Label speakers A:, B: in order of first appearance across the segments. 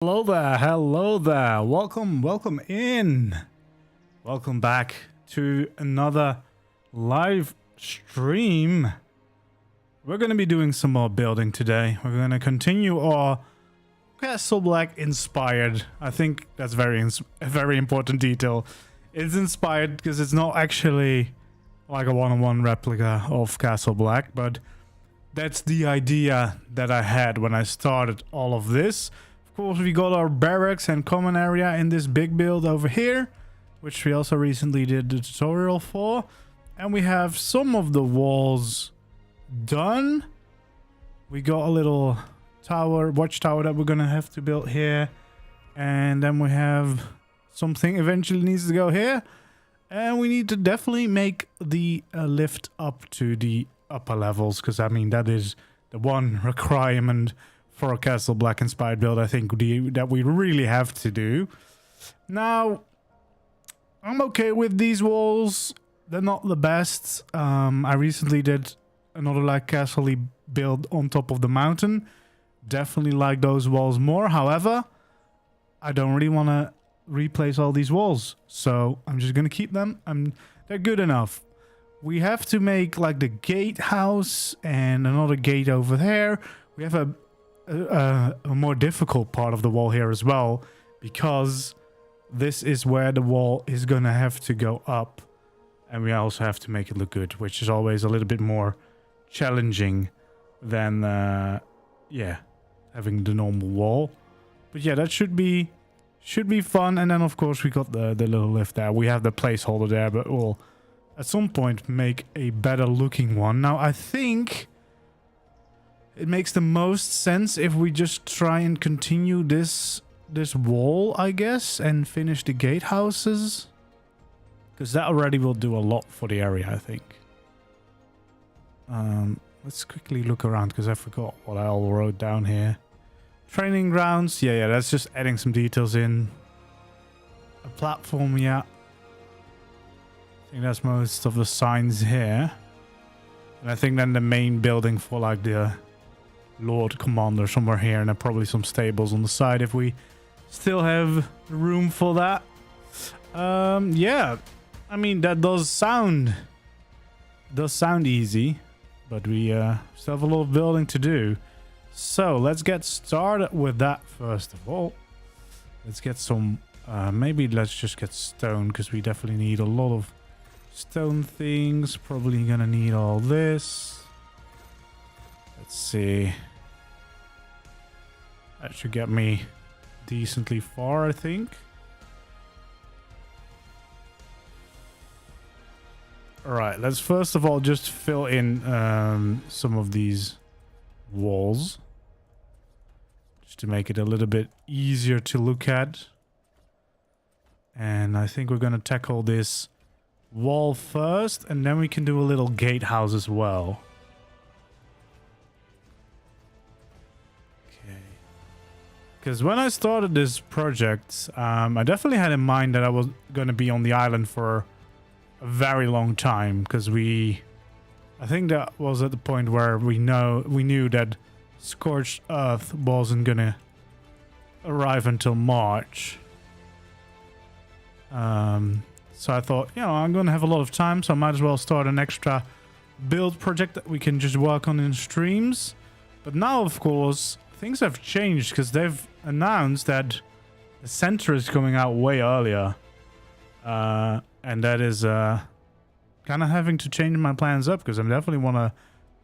A: Hello there, welcome in. Welcome back to another live stream. We're going to be doing some more building today. We're going to continue our Castle Black inspired. I think that's a very important detail. It's inspired because it's not actually like a one-on-one replica of Castle Black, but that's the idea that I had when I started all of this. Of course, we got our barracks and common area in this big build over here, which we also recently did the tutorial for. And we have some of the walls done. We got a little tower, watchtower that we're gonna have to build here. And then we have something eventually needs to go here. And we need to definitely make the lift up to the upper levels, because I mean that is the one requirement for a Castle Black inspired build, I think, that we really have to do. Now, I'm okay with these walls. They're not the best. I recently did another like castle build on top of the mountain. Definitely like those walls more. However, I don't really want to replace all these walls, so I'm just gonna keep them. They're good enough. We have to make like the gatehouse and another gate over there. We have a more difficult part of the wall here as well, because this is where the wall is gonna have to go up, and we also have to make it look good, which is always a little bit more challenging than having the normal wall. But yeah, that should be fun. And then of course we got the little lift there. We have the placeholder there, but we'll at some point make a better looking one. Now I think it makes the most sense if we just try and continue this wall, I guess, and finish the gatehouses, because that already will do a lot for the area, I think. Let's quickly look around, because I forgot what I all wrote down here. Training grounds, yeah, that's just adding some details in. A platform, yeah. I think that's most of the signs here. And I think then the main building for like the Lord Commander somewhere here, and then probably some stables on the side if we still have room for that. Yeah, I mean that does sound easy, but we still have a lot of building to do. So let's get started with that first of all. Let's get some maybe let's just get stone, because we definitely need a lot of stone things. Probably gonna need all this. Let's see. That should get me decently far, I think. Alright, let's first of all just fill in some of these walls, just to make it a little bit easier to look at. And I think we're going to tackle this wall first, and then we can do a little gatehouse as well. Because when I started this project, I definitely had in mind that I was going to be on the island for a very long time, because I think that was at the point where we knew that Scorched Earth wasn't going to arrive until March. So I thought, I'm going to have a lot of time, so I might as well start an extra build project that we can just work on in streams. But now, of course, things have changed, because they've announced that the center is coming out way earlier. And that is kind of having to change my plans up, because I definitely want to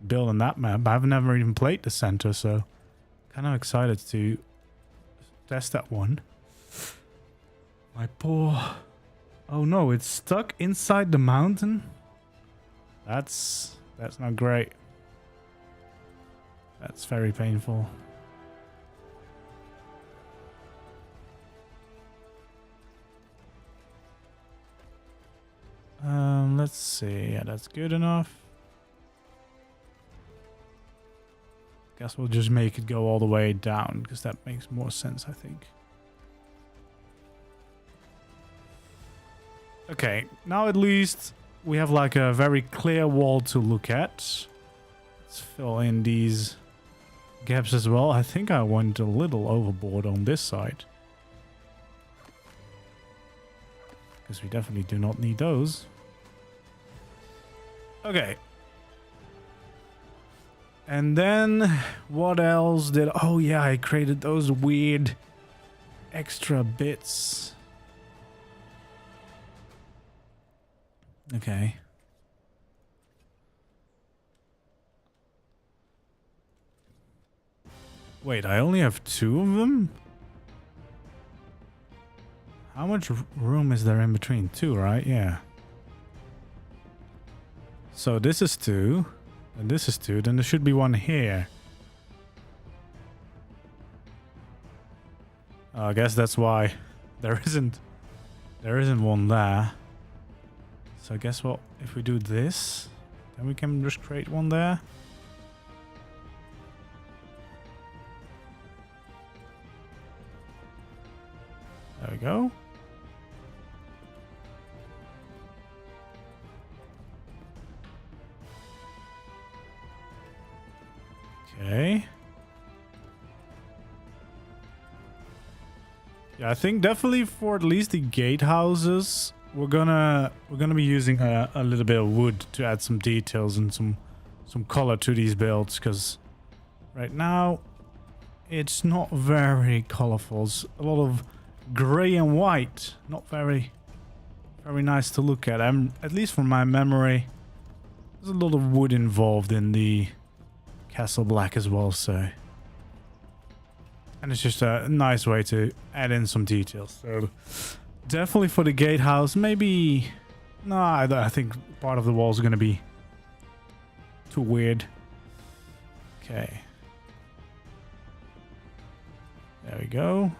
A: build on that map. I've never even played the center, so kind of excited to test that one. My poor... Oh no, it's stuck inside the mountain? That's not great. That's very painful. Let's see. Yeah, that's good enough. Guess we'll just make it go all the way down, because that makes more sense, I think. Okay, now at least we have like a very clear wall to look at. Let's fill in these gaps as well. I think I went a little overboard on this side. Because we definitely do not need those. Okay. And then what else did... Oh yeah, I created those weird extra bits. Okay. Wait, I only have 2 of them? How much room is there in between? 2, right? Yeah. So this is 2. And this is 2. Then there should be 1 here. I guess that's why there isn't one there. So I guess what if we do this, then we can just create 1 there. There we go. Okay. Yeah, I think definitely for at least the gatehouses, we're gonna be using a little bit of wood to add some details and some color to these builds, because right now it's not very colorful. It's a lot of gray and white, not very nice to look at. At least from my memory, there's a lot of wood involved in the Castle Black as well, so, and it's just a nice way to add in some details. So definitely for the gatehouse, maybe no, I think part of the wall is going to be too weird. Okay, there we go.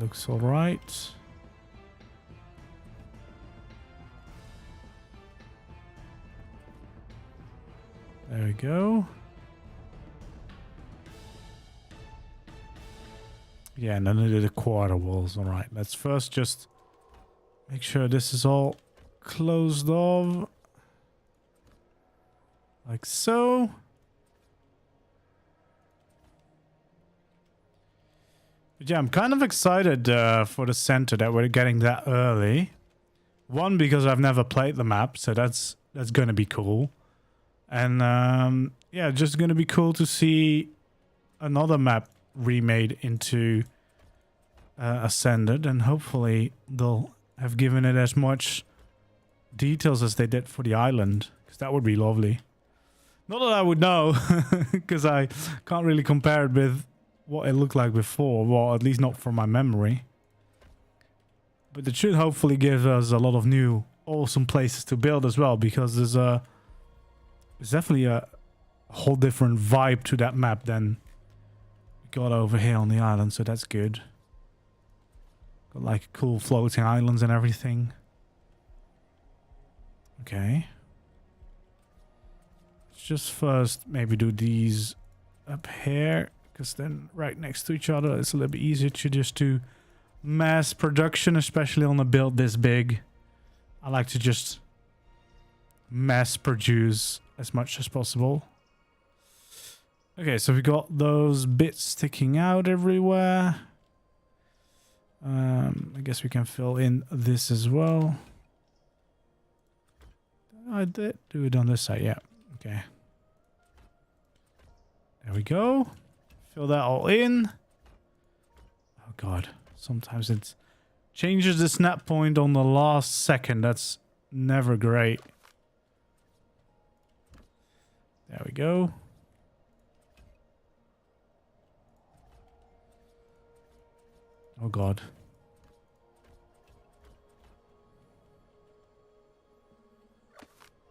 A: Looks all right. There we go. Yeah, and then I did the quarter walls. All right, let's first just make sure this is all closed off. Like so. But yeah, I'm kind of excited for the center that we're getting that early. One, because I've never played the map, so that's going to be cool. And yeah, just going to be cool to see another map remade into Ascended, and hopefully they'll have given it as much details as they did for the island, because that would be lovely. Not that I would know, because I can't really compare it with what it looked like before. Well, at least not from my memory. But it should hopefully give us a lot of new awesome places to build as well, because there's definitely a whole different vibe to that map than we got over here on the island, so that's good. Got like cool floating islands and everything. Okay. Let's just first maybe do these up here, because then right next to each other it's a little bit easier to just do mass production, especially on a build this big. I like to just mass produce as much as possible. Okay, so we got those bits sticking out everywhere. I guess we can fill in this as well. I did do it on this side, yeah. Okay. There we go. Fill that all in. Oh god, sometimes it changes the snap point on the last second. That's never great. There we go. Oh god.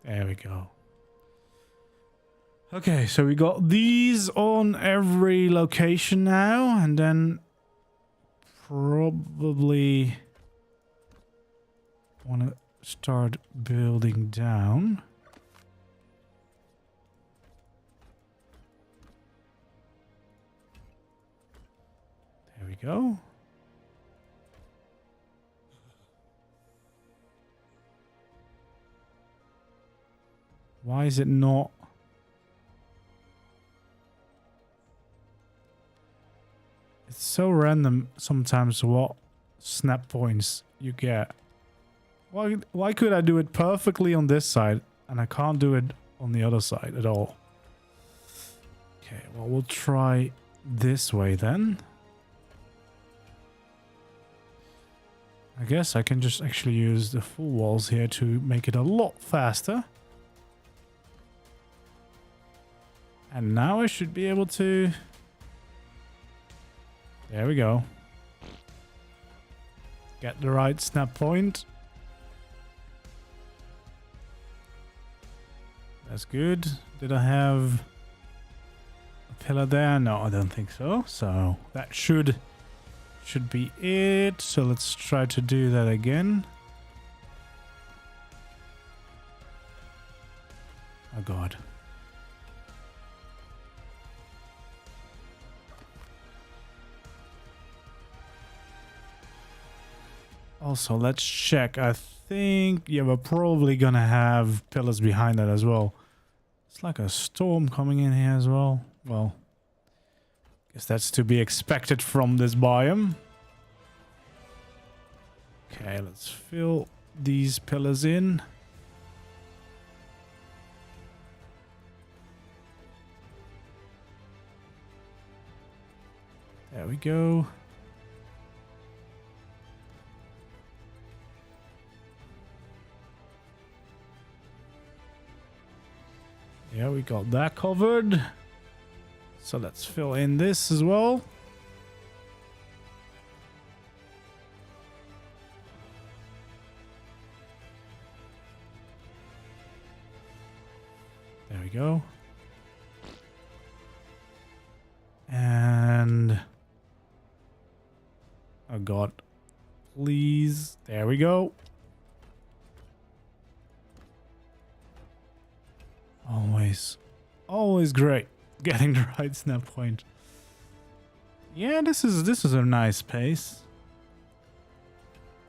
A: There we go. Okay, so we got these on every location now, and then probably want to start building down. There we go. Why is it not? It's so random sometimes what snap points you get. Why could I do it perfectly on this side and I can't do it on the other side at all? Okay, well, we'll try this way then. I guess I can just actually use the full walls here to make it a lot faster. And now I should be able to... There we go. Get the right snap point. That's good. Did I have a pillar there? No, I don't think so. So that should be it. So let's try to do that again. Oh God. Also, let's check. I think, yeah, we're probably gonna have pillars behind that as well. It's like a storm coming in here as well. Well, guess that's to be expected from this biome. Okay, let's fill these pillars in. There we go. Yeah, we got that covered. So let's fill in this as well. There we go. And... oh God. Please. There we go. Always great getting the right snap point. Yeah, this is a nice pace.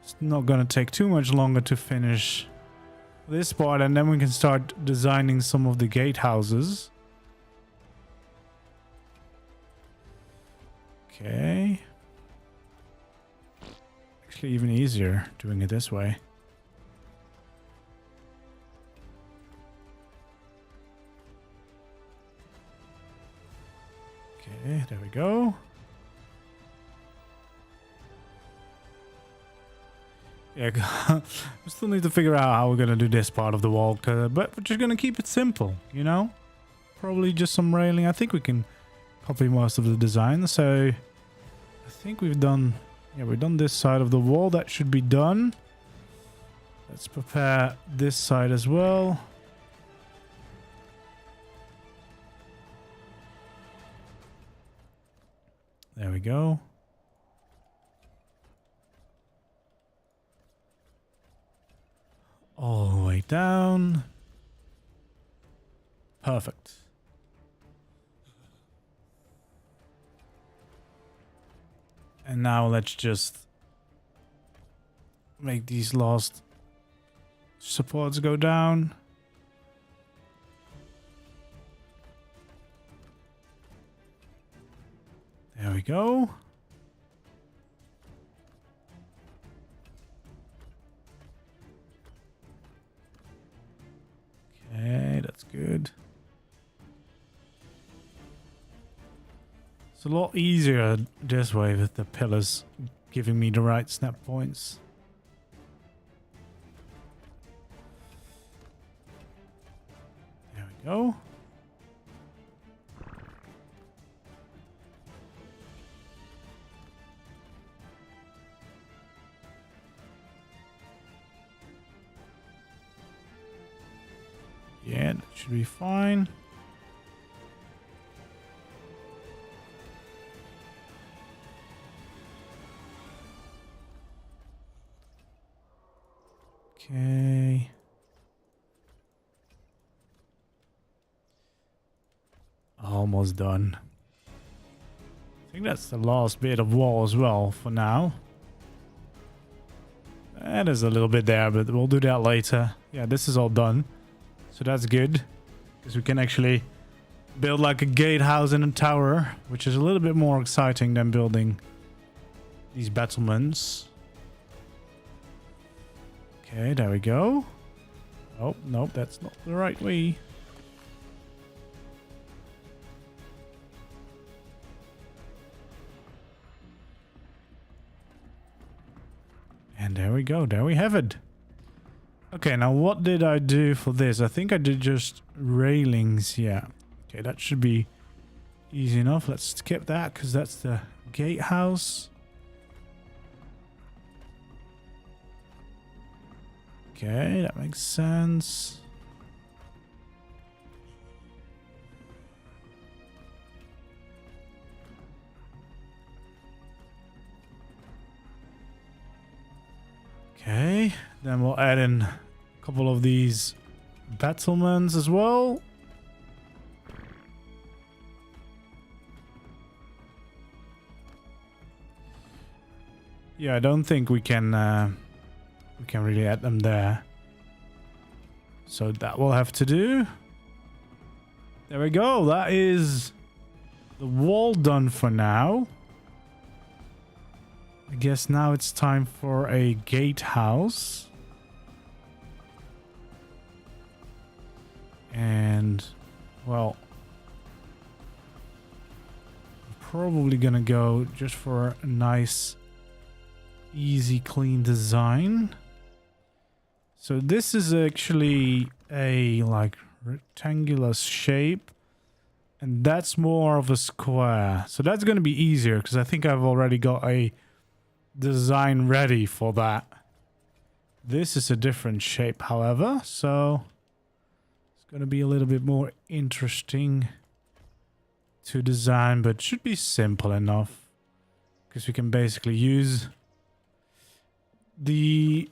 A: It's not gonna take too much longer to finish this part, and then we can start designing some of the gatehouses. Okay. Actually, even easier doing it this way. Okay, there we go. Yeah, we still need to figure out how we're gonna do this part of the wall, but we're just gonna keep it simple, you know? Probably just some railing. I think we can copy most of the design, so I think we've done, yeah, we've done this side of the wall. That should be done. Let's prepare this side as well. There we go. All the way down. Perfect. And now let's just make these last supports go down. There we go. Okay, that's good. It's a lot easier this way with the pillars giving me the right snap points. There we go. Yeah, that should be fine. Okay. Almost done. I think that's the last bit of wall as well for now. There's a little bit there, but we'll do that later. Yeah, this is all done. So that's good. Because we can actually build like a gatehouse in a tower, which is a little bit more exciting than building these battlements. Okay, there we go. Oh, nope, that's not the right way. And there we go. There we have it. Okay, now what did I do for this? I think I did just railings. Yeah. Okay, that should be easy enough. Let's skip that because that's the gatehouse. Okay, that makes sense. Okay, then we'll add in a couple of these battlements as well. Yeah, I don't think we can really add them there. So that will have to do. There we go. That is the wall done for now. I guess now it's time for a gatehouse. And, well, I'm probably gonna go just for a nice, easy, clean design. So this is actually a, like, rectangular shape. And that's more of a square. So that's gonna be easier because I think I've already got a design ready for that. This is a different shape, however, so it's going to be a little bit more interesting to design, but should be simple enough because we can basically use the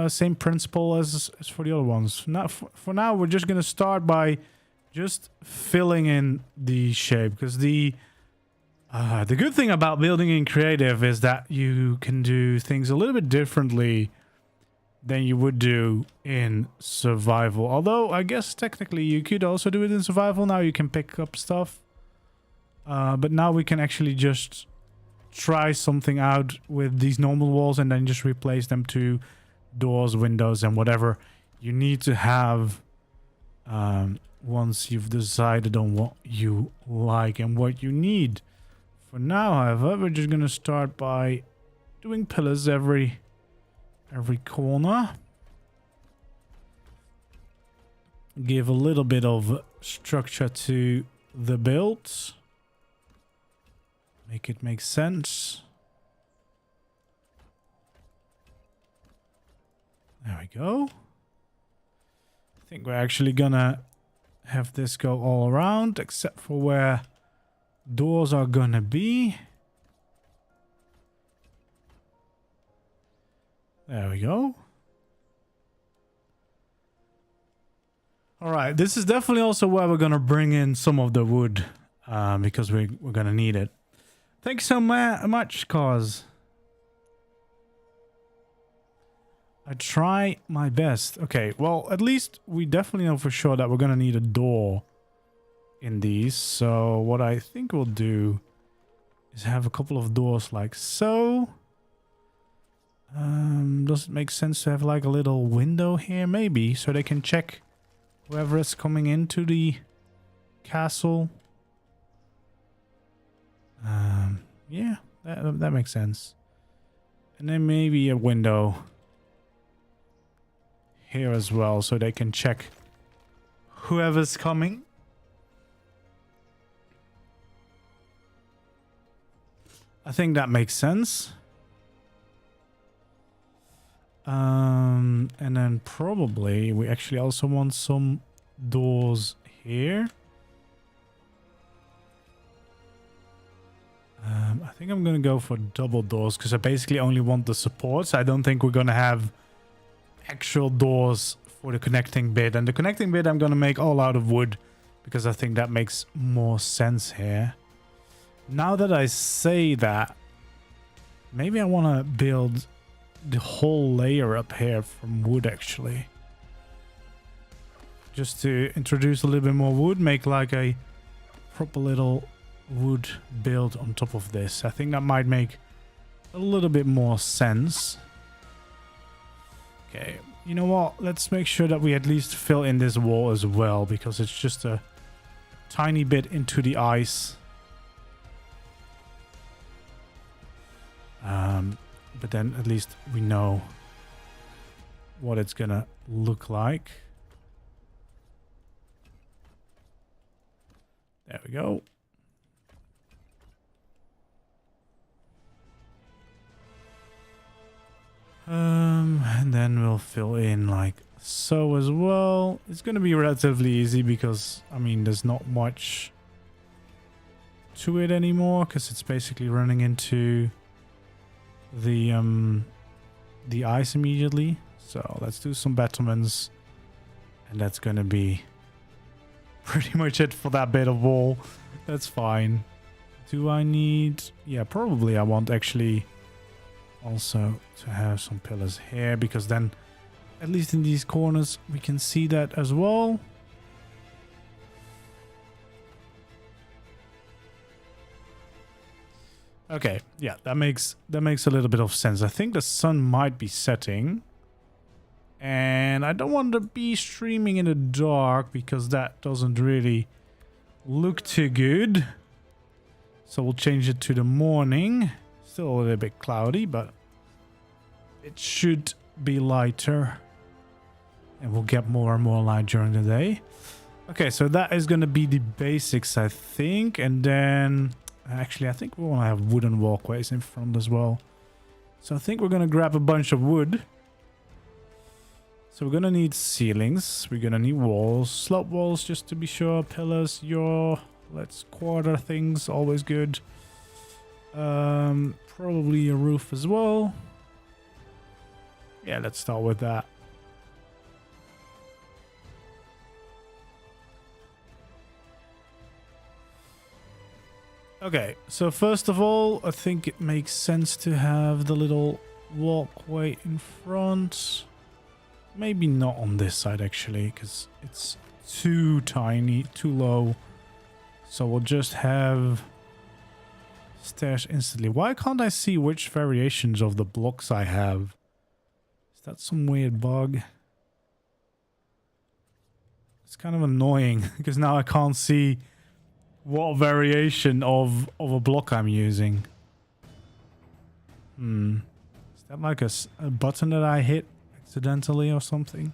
A: same principle as for the other ones. Now, for now, we're just going to start by just filling in the shape because the good thing about building in creative is that you can do things a little bit differently than you would do in survival. Although, I guess technically you could also do it in survival. Now you can pick up stuff. But now we can actually just try something out with these normal walls and then just replace them to doors, windows, and whatever you need to have once you've decided on what you like and what you need. For now, however, we're just going to start by doing pillars every corner. Give a little bit of structure to the build. Make it make sense. There we go. I think we're actually going to have this go all around, except for where doors are gonna be. There we go. All right, this is definitely also where we're gonna bring in some of the wood because we're gonna need it. Thanks so much, cause I try my best. Okay, well, at least we definitely know for sure that we're gonna need a door in these. So what I think we'll do is have a couple of doors like so. Does it make sense to have like a little window here? Maybe, so they can check whoever is coming into the castle. Yeah, that makes sense. And then maybe a window here as well, so they can check whoever's coming. I think that makes sense. And then probably we actually also want some doors here. I think I'm gonna go for double doors because I basically only want the supports. I don't think we're gonna have actual doors for the connecting bit. And the connecting bit I'm gonna make all out of wood because I think that makes more sense here. Now that I say that, maybe I want to build the whole layer up here from wood actually. just to introduce a little bit more wood, make like a proper little wood build on top of this. I think that might make a little bit more sense. Okay, you know what? Let's make sure that we at least fill in this wall as well, because it's just a tiny bit into the ice. But then at least we know what it's gonna look like. There we go. And then we'll fill in like so as well. It's gonna be relatively easy because, I mean, there's not much to it anymore because it's basically running into the ice immediately. So let's do some battlements, and that's gonna be pretty much it for that bit of wall. That's fine. Do I need... Yeah, probably I want actually also to have some pillars here, because then at least in these corners we can see that as well. Okay, yeah, that makes a little bit of sense. I think the sun might be setting, and I don't want to be streaming in the dark because that doesn't really look too good. So we'll change it to the morning. Still a little bit cloudy, but it should be lighter, and we'll get more and more light during the day. Okay, so that is going to be the basics, I think, and then... Actually, I think we want to have wooden walkways in front as well. So I think we're going to grab a bunch of wood. So we're going to need ceilings. We're going to need walls. Slope walls, just to be sure. Pillars, let's quarter things. Always good. Probably a roof as well. Yeah, let's start with that. Okay, so first of all, I think it makes sense to have the little walkway in front. Maybe not on this side, actually, because it's too tiny, too low. So we'll just have stairs instantly. Why can't I see which variations of the blocks I have? Is that some weird bug? It's kind of annoying, because now I can't see what variation of a block I'm using. Is that like a button that I hit accidentally or something?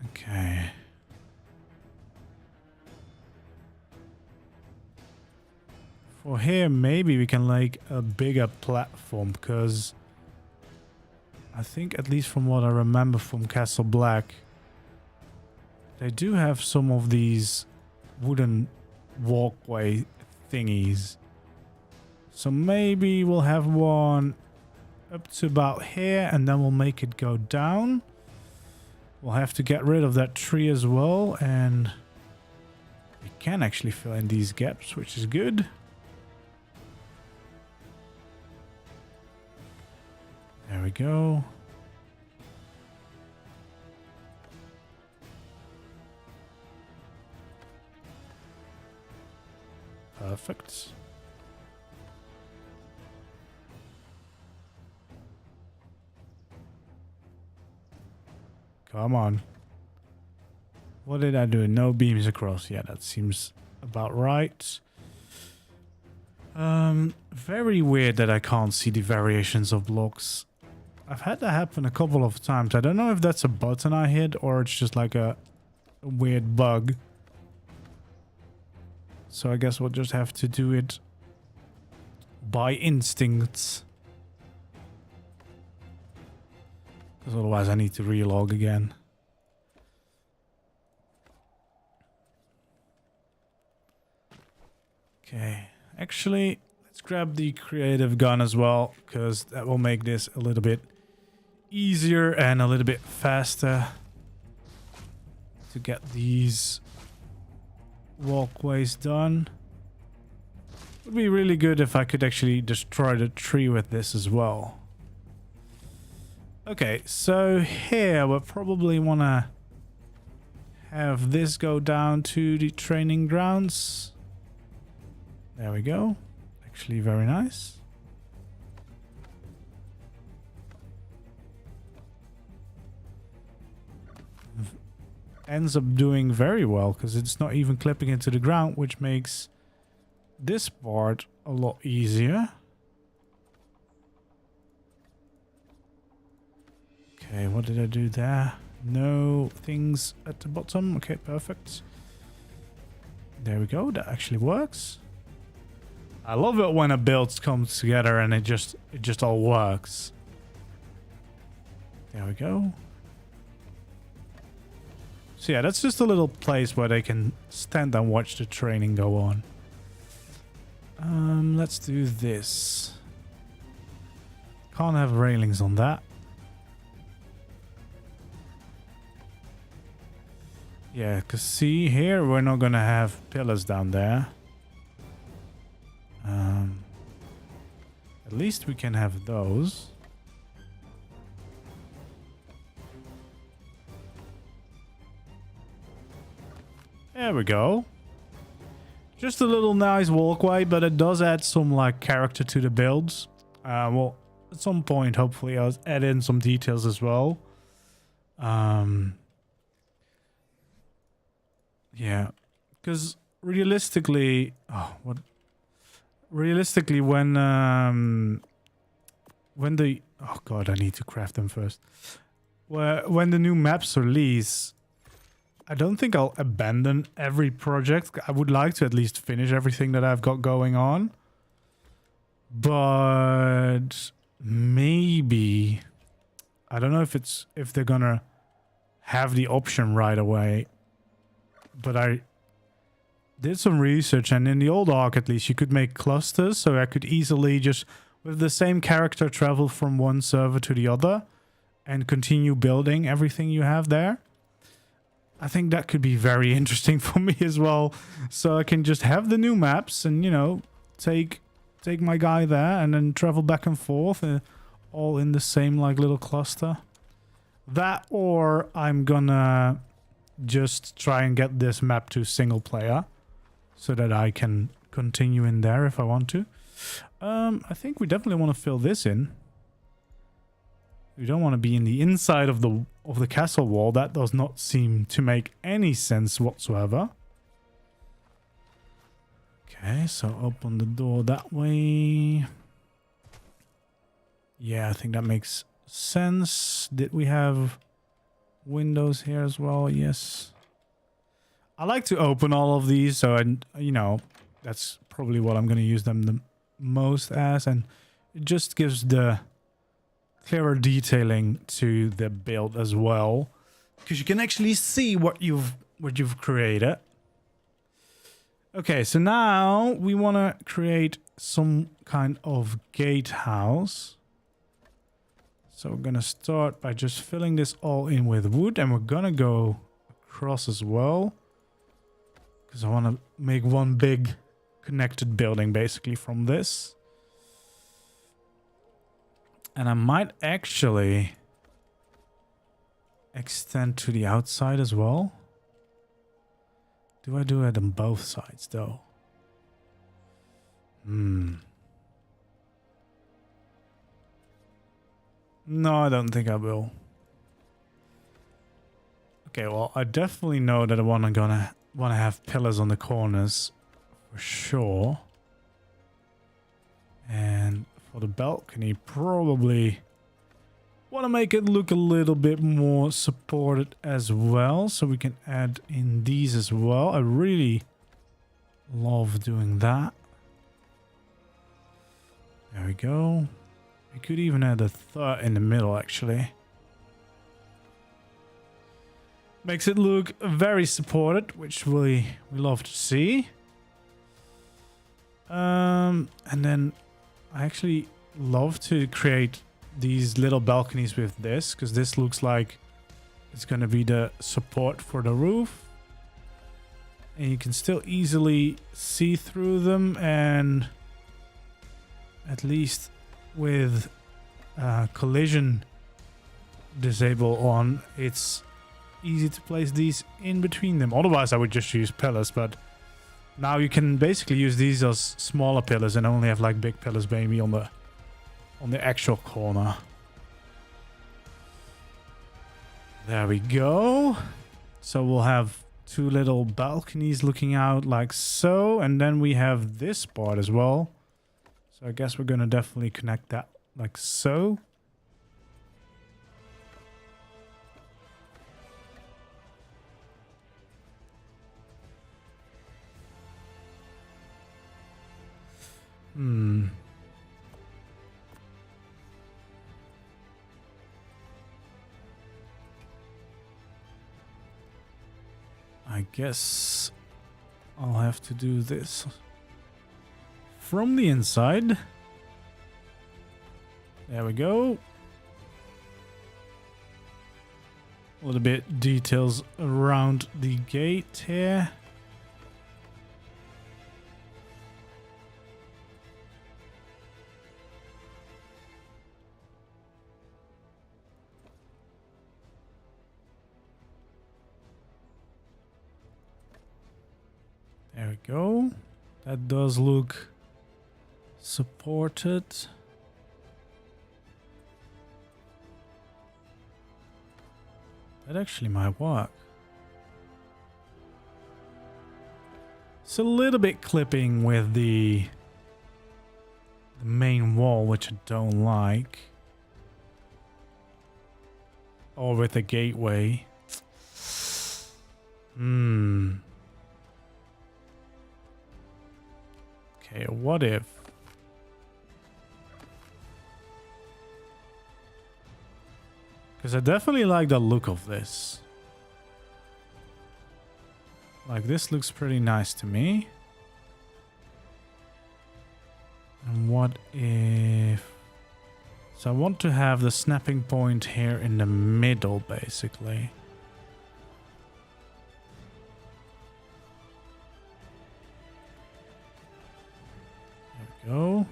A: Okay. For here, maybe we can like a bigger platform, because I think, at least from what I remember from Castle Black, they do have some of these wooden walkway thingies. So maybe we'll have one up to about here, and then we'll make it go down. We'll have to get rid of that tree as well, and we can actually fill in these gaps, which is good. There we go. Perfect. Come on. What did I do? No beams across. Yeah, that seems about right. Very weird that I can't see the variations of blocks. I've had that happen a couple of times. I don't know if that's a button I hit or it's just like a weird bug. So I guess we'll just have to do it by instincts. Because otherwise I need to relog again. Okay. Actually, let's grab the creative gun as well, because that will make this a little bit easier and a little bit faster to get these walkways done. It would be really good if I could actually destroy the tree with this as well. Okay, so here we'll probably want to have this go down to the training grounds. There we go. Actually, very nice. Ends up doing very well because it's not even clipping into the ground, which makes this part a lot easier. Okay, what did I do there? No things at the bottom. Okay, perfect. There we go. That actually works. I love it when a build comes together and it just all works. There we go. So yeah, that's just a little place where they can stand and watch the training go on. Let's do this. Can't have railings on that. Yeah, because see here, we're not going to have pillars down there. At least we can have those. There we go. Just a little nice walkway, but it does add some like character to the builds. Well, at some point, hopefully, I'll add in some details as well. Yeah, because realistically, realistically, when the oh god, I need to craft them first. When the new maps release, I don't think I'll abandon every project. I would like to at least finish everything that I've got going on. But maybe I don't know if they're gonna have the option right away. But I did some research, and in the old ARK at least you could make clusters, so I could easily just with the same character travel from one server to the other and continue building everything you have there. I think that could be very interesting for me as well. So I can just have the new maps and, you know, take my guy there and then travel back and forth, all in the same like little cluster. That, or I'm gonna just try and get this map to single player so that I can continue in there if I want to. I think we definitely want to fill this in. We don't want to be in the inside of the castle wall. That does not seem to make any sense whatsoever. Okay, so open the door that way. Yeah, I think that makes sense. Did we have windows here as well? Yes. I like to open all of these, so you know, that's probably what I'm going to use them the most as, and it just gives the clearer detailing to the build as well, because you can actually see what you've created. Okay, so now we want to create some kind of gatehouse. So we're gonna start by just filling this all in with wood, and we're gonna go across as well, because I want to make one big connected building basically from this. And I might actually extend to the outside as well. Do I do it on both sides though? No, I don't think I will. Okay, well, I definitely know that I wanna have pillars on the corners for sure. And for the balcony, probably want to make it look a little bit more supported as well, so we can add in these as well. I really love doing that. There we go. We could even add a third in the middle, actually. Makes it look very supported, which we love to see. And then I actually love to create these little balconies with this, because this looks like it's going to be the support for the roof. And you can still easily see through them, and at least with collision disable on, it's easy to place these in between them. Otherwise I would just use pillars, but now you can basically use these as smaller pillars and only have like big pillars maybe on the actual corner. There we go. So we'll have two little balconies looking out like so, and then we have this part as well. So I guess we're gonna definitely connect that like so. I guess I'll have to do this from the inside. There we go. A little bit details around the gate here. There we go. That does look supported. That actually might work. It's a little bit clipping with the main wall, which I don't like. Or with the gateway. Okay, what if? Because I definitely like the look of this. Like, this looks pretty nice to me. And what if... So I want to have the snapping point here in the middle, basically. Go.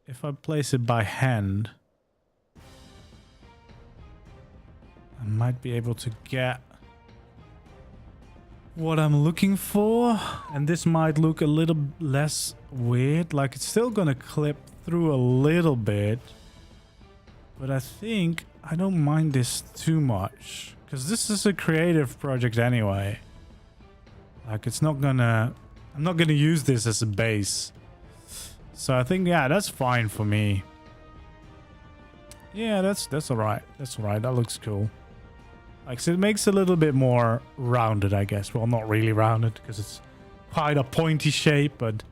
A: If I place it by hand, I might be able to get what I'm looking for, and this might look a little less weird. Like, it's still gonna clip through a little bit, but I think I don't mind this too much. Because this is a creative project anyway. Like, it's not gonna... I'm not gonna use this as a base. So I think, yeah, that's fine for me. Yeah, that's alright. That's alright. That looks cool. Like, so it makes it a little bit more rounded, I guess. Well, not really rounded, because it's quite a pointy shape, but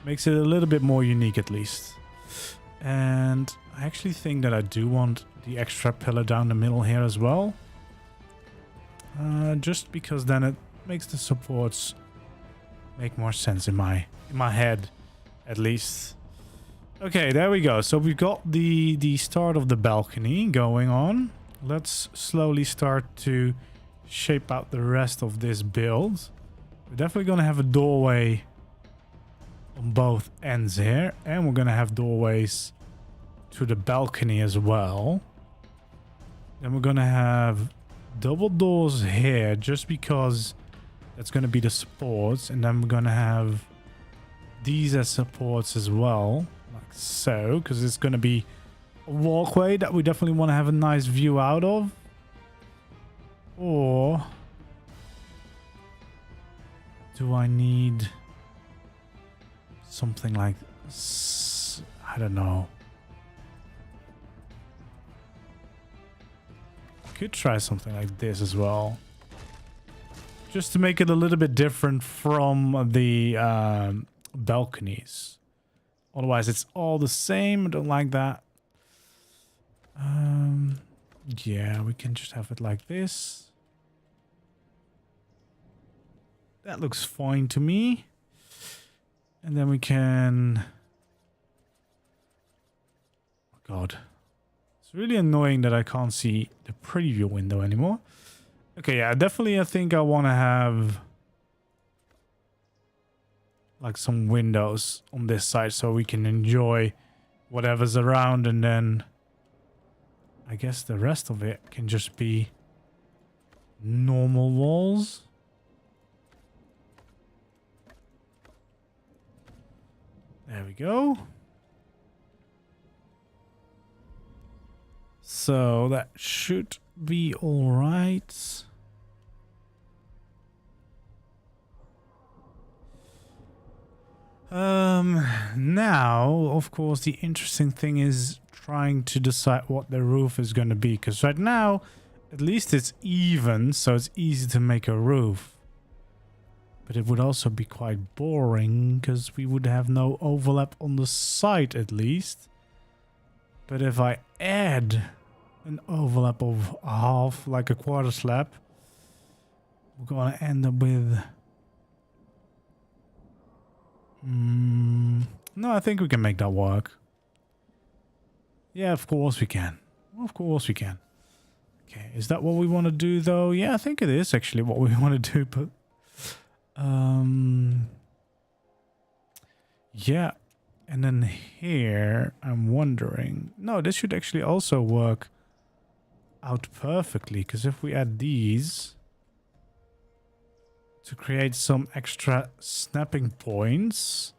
A: makes it a little bit more unique at least. And I actually think that I do want the extra pillar down the middle here as well. Just because then it makes the supports make more sense in my head, at least. Okay, there we go. So we've got the start of the balcony going on. Let's slowly start to shape out the rest of this build. We're definitely going to have a doorway on both ends here, and we're going to have doorways to the balcony as well. Then we're going to have double doors here, just because that's going to be the supports, and then we're going to have these as supports as well, like so, because it's going to be a walkway that we definitely want to have a nice view out of. Or do I need something like this? I don't know. Could try something like this as well, just to make it a little bit different from the balconies. Otherwise it's all the same. I don't like that. Yeah, we can just have it like this. That looks fine to me. And then we can... Oh god. It's really annoying that I can't see the preview window anymore. Okay, yeah, definitely I think I want to have like some windows on this side so we can enjoy whatever's around, and then I guess the rest of it can just be normal walls. There we go. So that should be all right. Now, of course, the interesting thing is trying to decide what the roof is going to be, because right now, at least it's even, so it's easy to make a roof. But it would also be quite boring, because we would have no overlap on the side, at least. But if I add an overlap of half, like a quarter slab, we're going to end up with... no, I think we can make that work. Yeah, of course we can. Of course we can. Okay, is that what we want to do, though? Yeah, I think it is actually what we want to do, but... yeah, and then here, I'm wondering... No, this should actually also work out perfectly, because if we add these... to create some extra snapping points,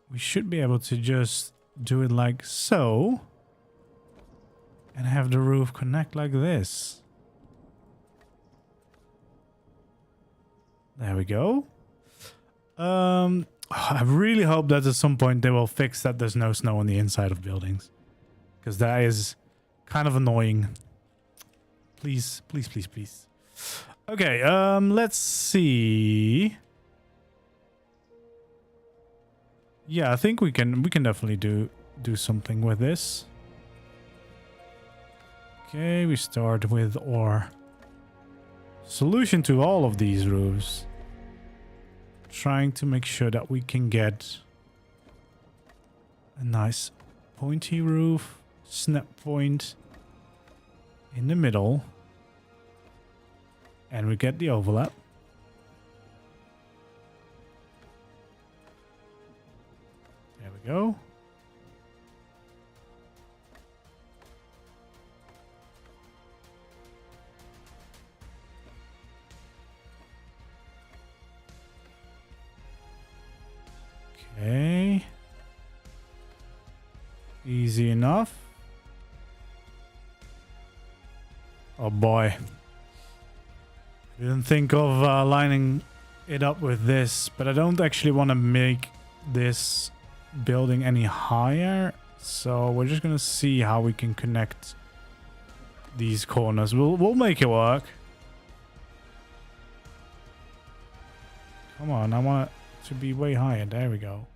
A: we should be able to just do it like so and have the roof connect like this. There we go. I really hope that at some point they will fix that there's no snow on the inside of buildings, because that is kind of annoying. Please, please, please, please. Okay, let's see. Yeah, I think we can definitely do something with this. Okay, we start with our solution to all of these roofs. Trying to make sure that we can get a nice pointy roof, snap point in the middle. And we get the overlap. There we go. Okay. Easy enough. Oh boy. Didn't think of lining it up with this, but I don't actually want to make this building any higher. So we're just gonna see how we can connect these corners. We'll make it work. Come on, I want it to be way higher. There we go.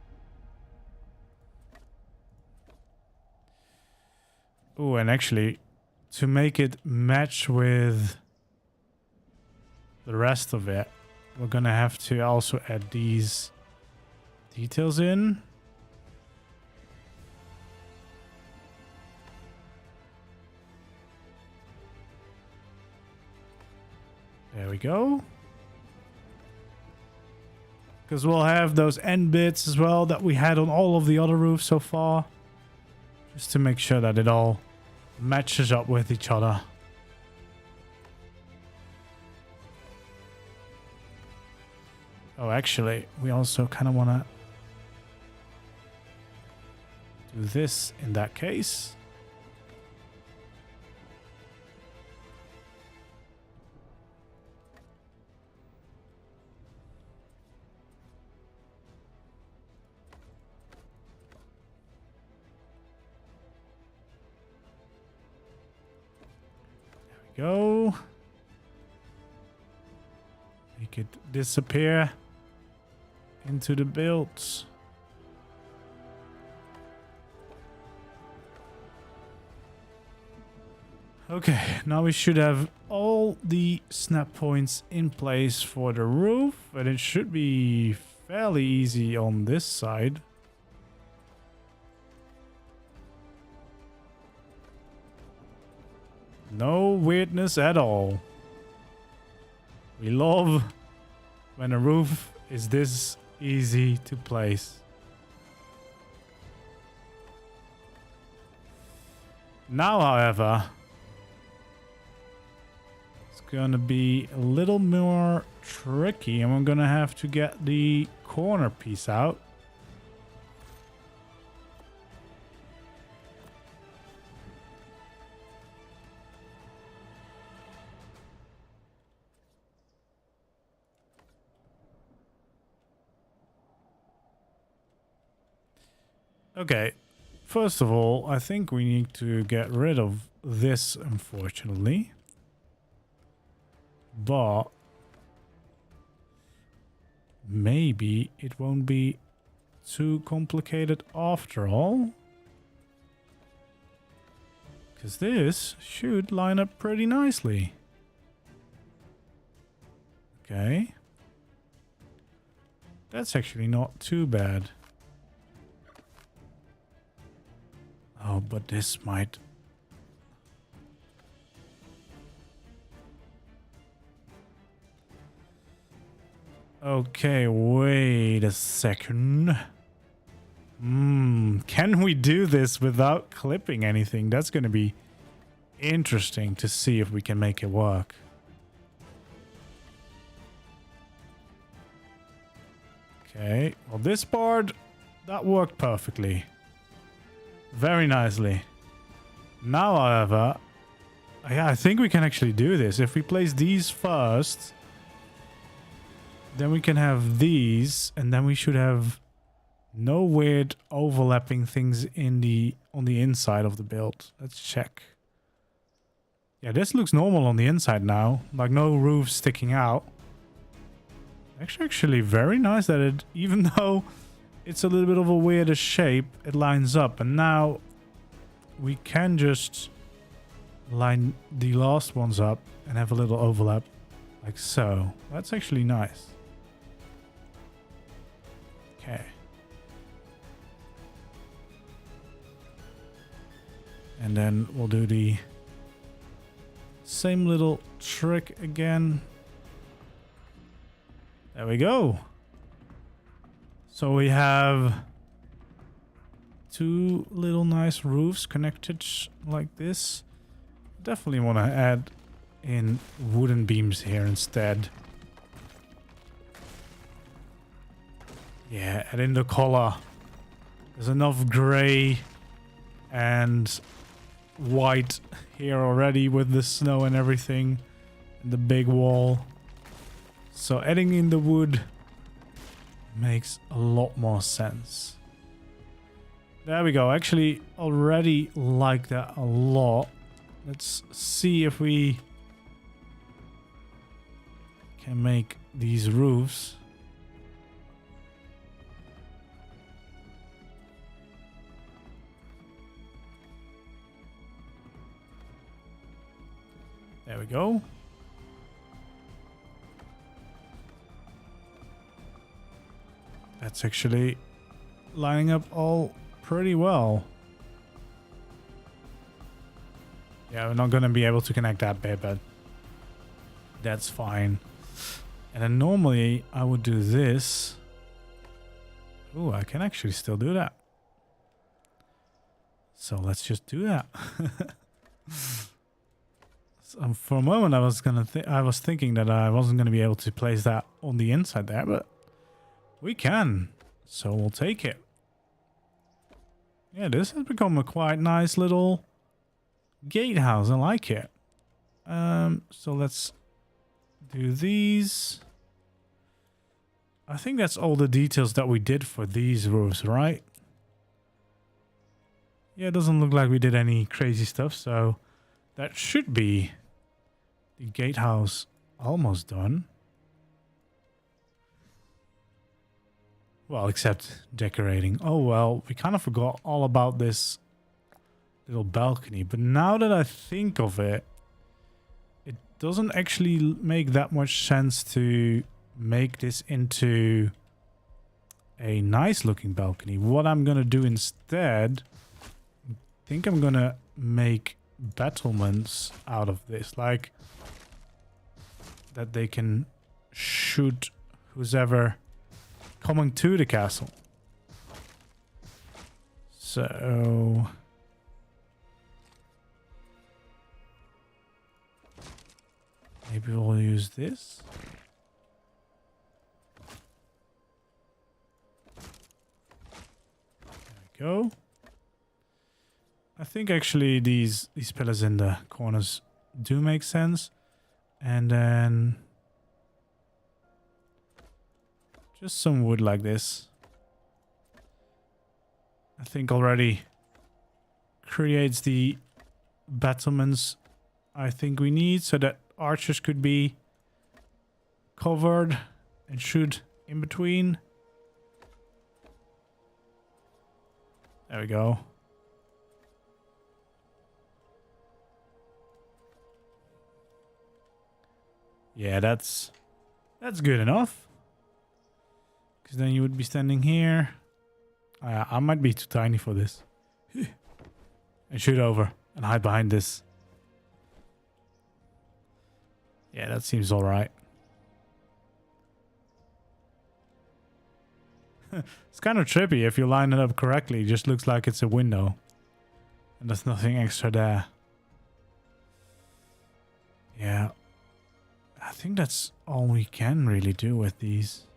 A: Oh, and actually, to make it match with the rest of it, we're gonna have to also add these details in. There we go. Because we'll have those end bits as well that we had on all of the other roofs so far. Just to make sure that it all matches up with each other. Oh, actually, we also kind of want to do this in that case. There we go. Make it disappear into the builds. Okay, now we should have all the snap points in place for the roof, and it should be fairly easy on this side. No weirdness at all. We love when a roof is this easy to place. Now, however, it's gonna be a little more tricky, and we're gonna have to get the corner piece out. Okay, first of all, I think we need to get rid of this, unfortunately. But maybe it won't be too complicated after all. Because this should line up pretty nicely. Okay. That's actually not too bad. Oh, but this might... Okay, wait a second. Can we do this without clipping anything? That's going to be interesting to see if we can make it work. Okay, well this part, that worked perfectly. Very nicely. Now, however, yeah, I think we can actually do this. If we place these first, then we can have these, and then we should have no weird overlapping things in on the inside of the build. Let's check. Yeah, this looks normal on the inside now. Like no roof sticking out. Actually very nice that it, even though it's a little bit of a weirder shape, it lines up. And now we can just line the last ones up and have a little overlap like so. That's actually nice. Okay. And then we'll do the same little trick again. There we go. So we have two little nice roofs connected like this. Definitely want to add in wooden beams here instead. Yeah, add in the color. There's enough gray and white here already with the snow and everything. And the big wall. So adding in the wood makes a lot more sense. There we go. Actually, already like that a lot. Let's see if we can make these roofs. There we go. That's actually lining up all pretty well. Yeah, we're not going to be able to connect that bit, but that's fine. And then normally I would do this. Oh, I can actually still do that. So let's just do that. So for a moment I was thinking that I wasn't going to be able to place that on the inside there, but we can. So we'll take it. Yeah, this has become a quite nice little gatehouse. I like it. So let's do these. I think that's all the details that we did for these roofs, right? Yeah, it doesn't look like we did any crazy stuff, so that should be the gatehouse almost done. Well, except decorating. Oh, well, we kind of forgot all about this little balcony. But now that I think of it, it doesn't actually make that much sense to make this into a nice looking balcony. What I'm going to do instead, I think I'm going to make battlements out of this. Like, that they can shoot whoever coming to the castle. So maybe we'll use this. There we go. I think actually these pillars in the corners do make sense. And then just some wood like this. I think already creates the battlements I think we need so that archers could be covered and shoot in between. There we go. Yeah, that's good enough. Because then you would be standing here. I might be too tiny for this. And shoot over and hide behind this. Yeah, that seems alright. It's kind of trippy if you line it up correctly. It just looks like it's a window. And there's nothing extra there. Yeah. I think that's all we can really do with these.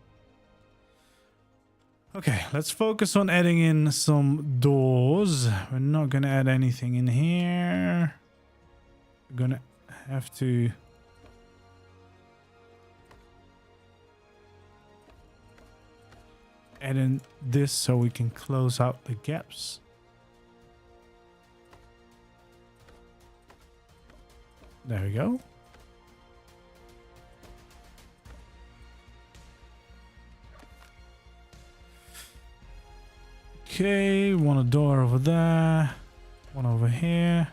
A: Okay, let's focus on adding in some doors. We're not gonna add anything in here. We're gonna have to add in this so we can close out the gaps. There we go. Okay, one a door over there, one over here.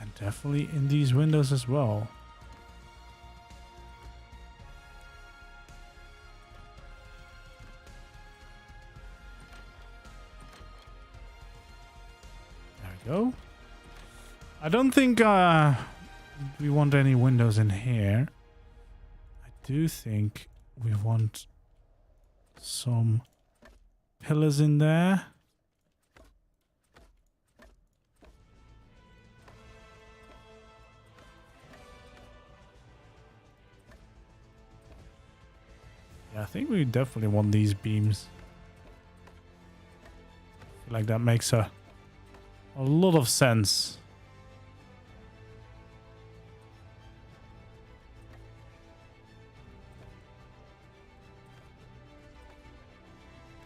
A: And definitely in these windows as well. There we go. I don't think we want any windows in here. I do think we want some pillars in there. Yeah, I think we definitely want these beams. I feel like that makes a lot of sense.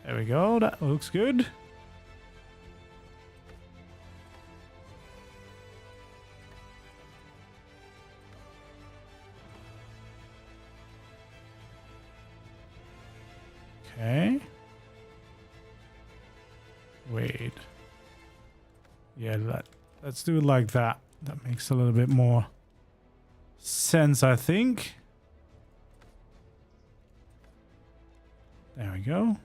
A: There we go, that looks good. Okay. Wait. Yeah, let's do it like that. That makes a little bit more sense, I think. There we go.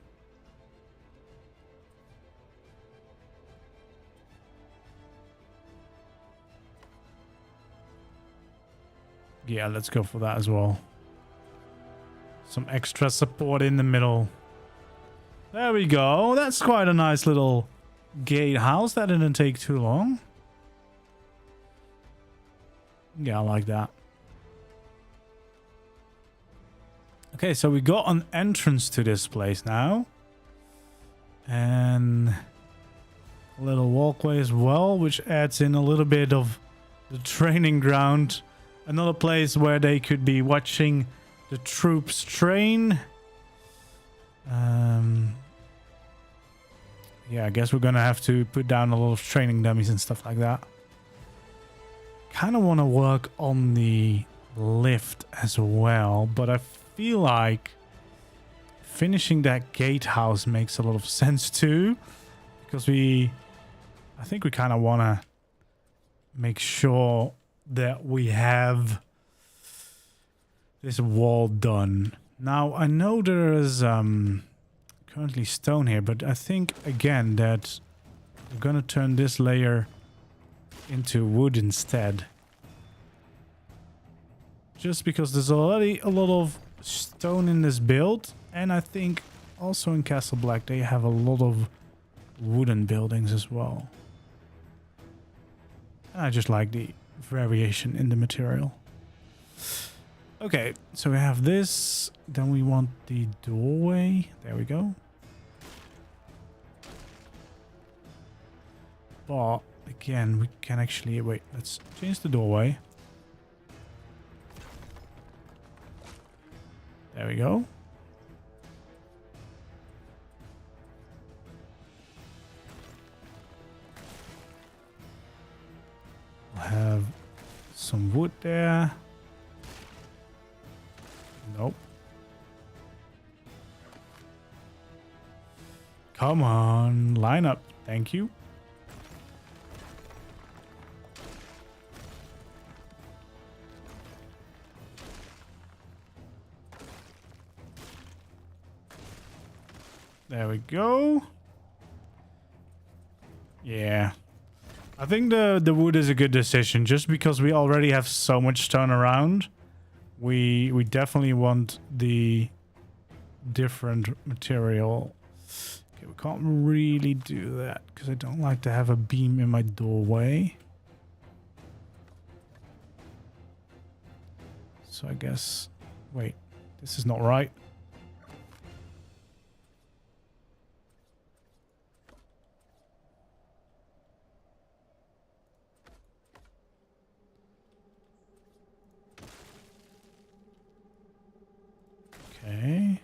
A: Yeah, let's go for that as well. Some extra support in the middle. There we go. That's quite a nice little gatehouse. That didn't take too long. Yeah, I like that. Okay, so we got an entrance to this place now. And a little walkway as well, which adds in a little bit of the training ground. Another place where they could be watching the troops train. Yeah, I guess we're gonna have to put down a lot of training dummies and stuff like that. Kind of want to work on the lift as well, but I feel like finishing that gatehouse makes a lot of sense too, because I think we kind of want to make sure that we have this wall done. Now, I know there is currently stone here, but I think again that we're gonna turn this layer into wood instead. just because there's already a lot of stone in this build, and I think also in Castle Black they have a lot of wooden buildings as well. And I just like the variation in the material. Okay, so we have this. Then we want the doorway. There we go. But again, we can actually wait. Let's change the doorway. There we go. We'll have some wood there. Nope. Come on, line up. Thank you. There we go. Yeah. I think the wood is a good decision just because we already have so much stone around. We definitely want the different material. Okay, we can't really do that because I don't like to have a beam in my doorway. So I guess, wait, this is not right. Okay.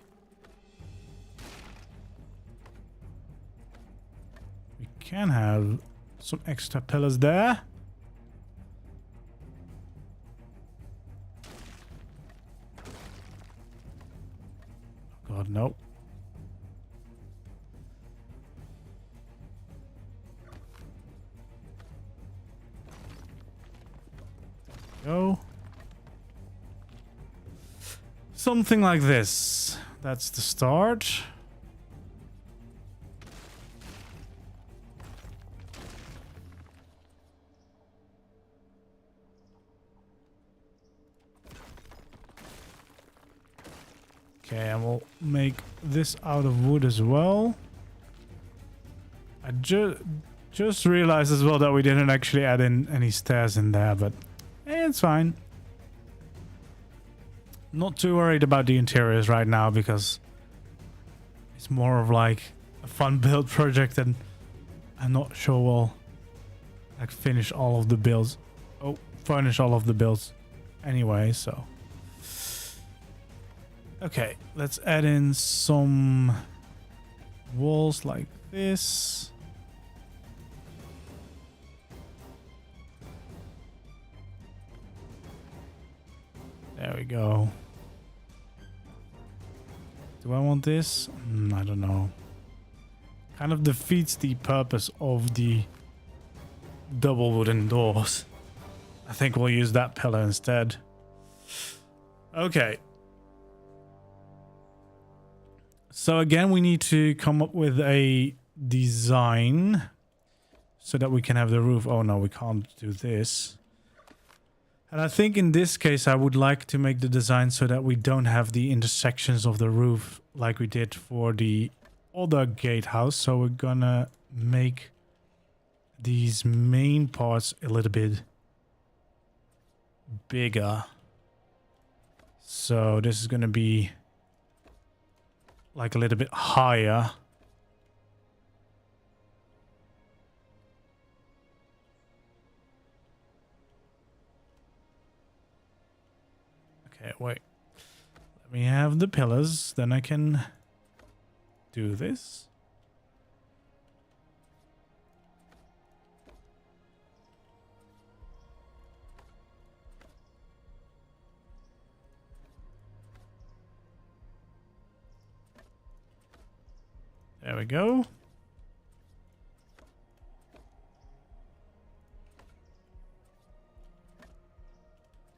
A: We can have some extra pillars there. Oh God, no. Go. Something like this. That's the start. Okay, and we'll make this out of wood as well. I just realized as well that we didn't actually add in any stairs in there, but it's fine. Not too worried about the interiors right now because it's more of like a fun build project, and I'm not sure we'll like finish all of the builds. Oh, furnish all of the builds anyway, so. Okay, let's add in some walls like this. There we go. Do I want this? I don't know. Kind of defeats the purpose of the double wooden doors. I think we'll use that pillar instead. Okay. So again, we need to come up with a design so that we can have the roof. Oh no, we can't do this. And I think in this case, I would like to make the design so that we don't have the intersections of the roof like we did for the other gatehouse. So we're gonna make these main parts a little bit bigger. So this is gonna be like a little bit higher. Okay, wait. Let me have the pillars, then I can do this. There we go.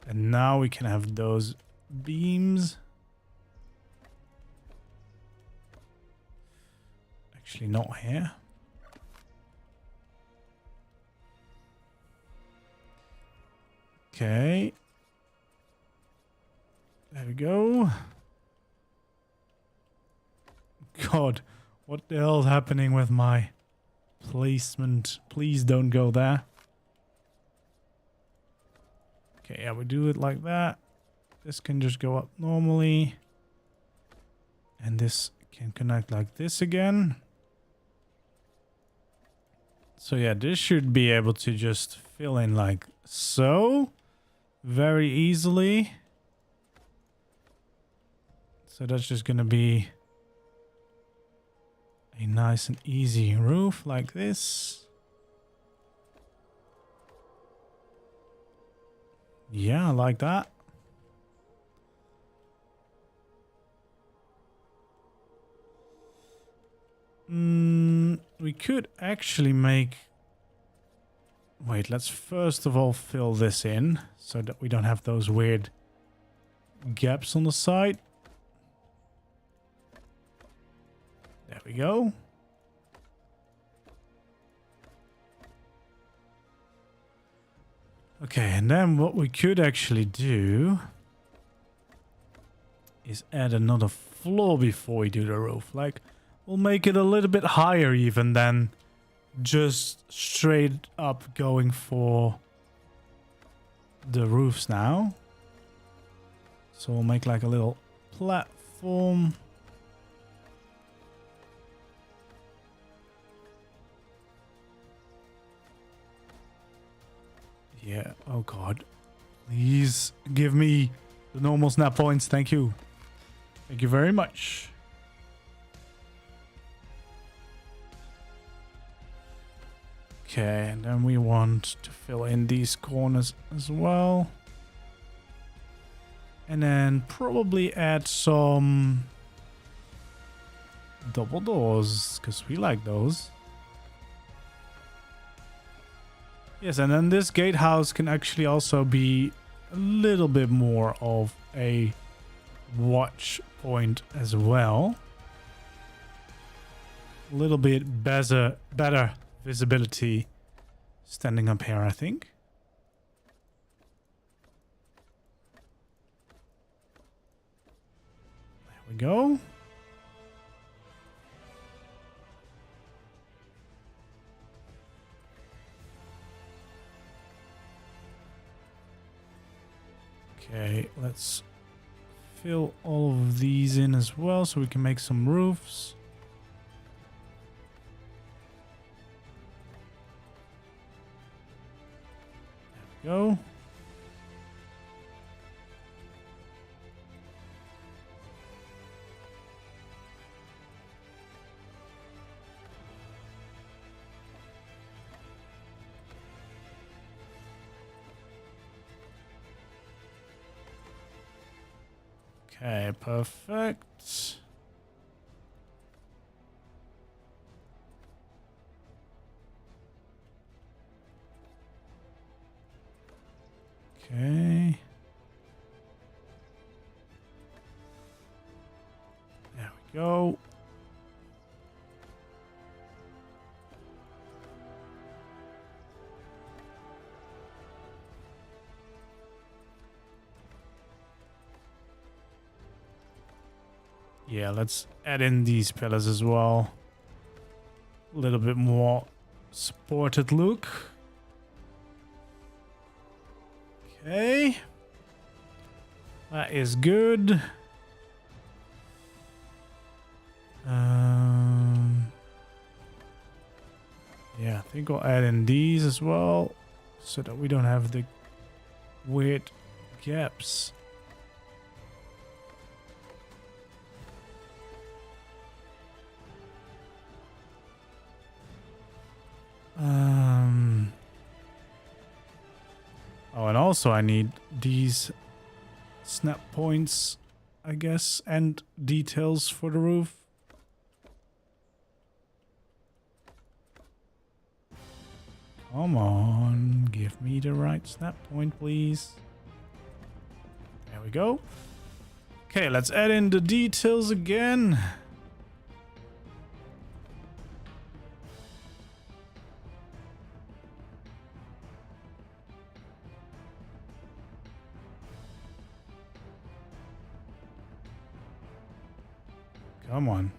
A: And now we can have those beams. Actually, not here. Okay. God, what the hell's happening with my placement? Please don't go there. Okay, yeah, we do it like that. This can just go up normally. And this can connect like this again. So yeah, this should be able to just fill in like so. Very easily. So that's just going to be a nice and easy roof like this. Yeah, I like that. We could actually make... Wait, let's first of all fill this in so that we don't have those weird gaps on the side. There we go. Okay, and then what we could actually do is add another floor before we do the roof. Like, we'll make it a little bit higher even than just straight up going for the roofs now. So we'll make like a little platform. Yeah, oh god. Please give me the normal snap points. Thank you. Thank you very much. Okay, and then we want to fill in these corners as well. And then probably add some double doors, because we like those. Yes, and then this gatehouse can actually also be a little bit more of a watch point as well. A little bit better visibility standing up here, I think. There we go. Okay, let's fill all of these in as well so we can make some roofs. There we go. Okay, perfect. Okay. There we go. Yeah, let's add in these pillars as well. A little bit more supported look. Okay. That is good. Yeah, I think I'll add in these as well so that we don't have the weird gaps. Oh, and also I need these snap points, I guess, and details for the roof. Come on, give me the right snap point, please. There we go. Okay, let's add in the details again. Come on.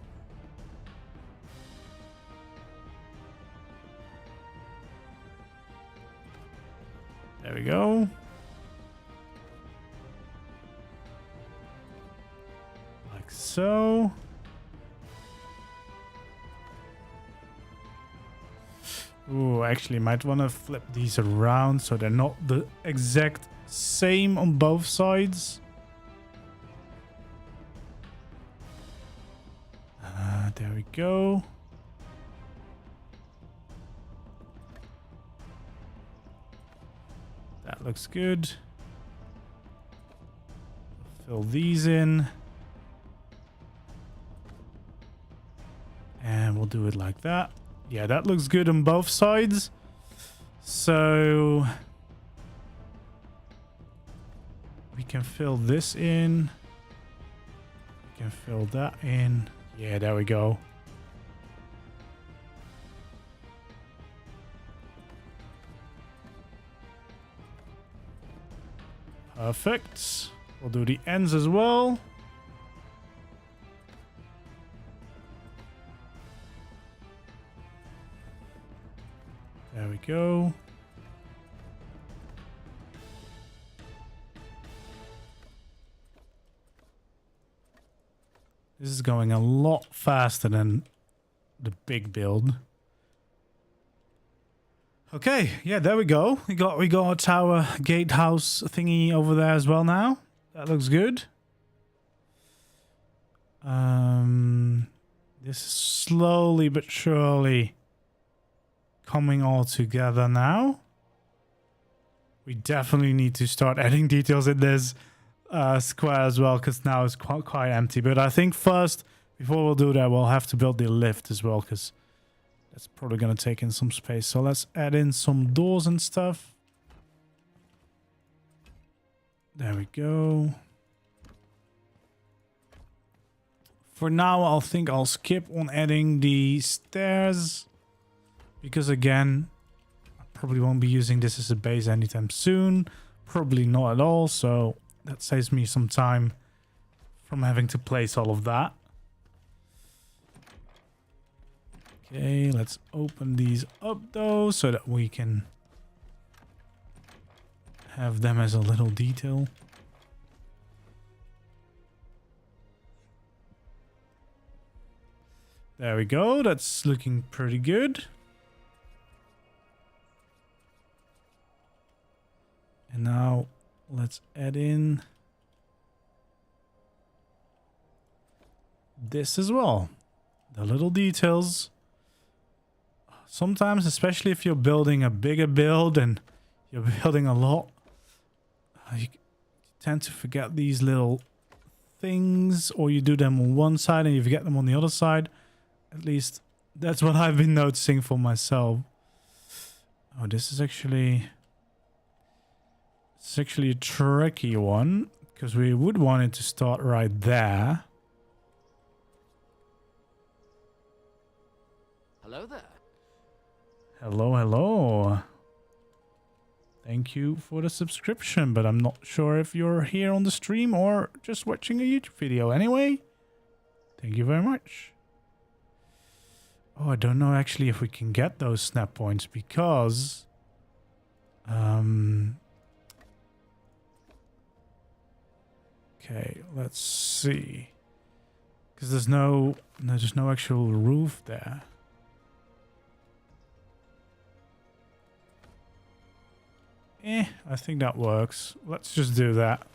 A: There we go. Like so. Ooh, actually might want to flip these around so they're not the exact same on both sides. There we go. That looks good. Fill these in. And we'll do it like that. Yeah, that looks good on both sides. So we can fill this in. We can fill that in. Yeah, there we go. Perfect. We'll do the ends as well. There we go. This is going a lot faster than the big build. Okay, yeah, there we go. We got our gatehouse thingy over there as well now. That looks good. This is slowly but surely coming all together now. We definitely need to start adding details in this square as well, because now it's quite empty. But I think first, before we'll do that, we'll have to build the lift as well, because that's probably going to take in some space. So let's add in some doors and stuff. There we go. For now, I'll skip on adding the stairs, because again, I probably won't be using this as a base anytime soon. Probably not at all, so that saves me some time from having to place all of that. Okay, let's open these up though, so that we can have them as a little detail. There we go, that's looking pretty good. And now let's add in this as well. The little details. Sometimes, especially if you're building a bigger build and you're building a lot, you tend to forget these little things, or you do them on one side and you forget them on the other side. At least that's what I've been noticing for myself. Oh, this is actually... It's actually a tricky one, because we would want it to start right there.
B: Hello there.
A: Hello, hello. Thank you for the subscription, but I'm not sure if you're here on the stream or just watching a YouTube video. Anyway, thank you very much. Oh, I don't know actually if we can get those snap points, because... Okay, let's see. Because there's no actual roof there. I think that works. Let's just do that.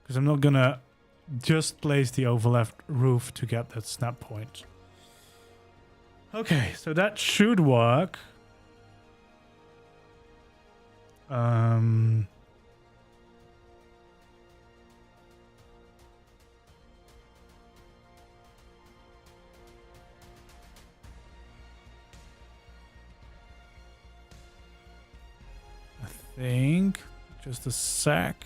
A: Because I'm not gonna just place the overlap roof to get that snap point. Okay, so that should work. I think just a sec.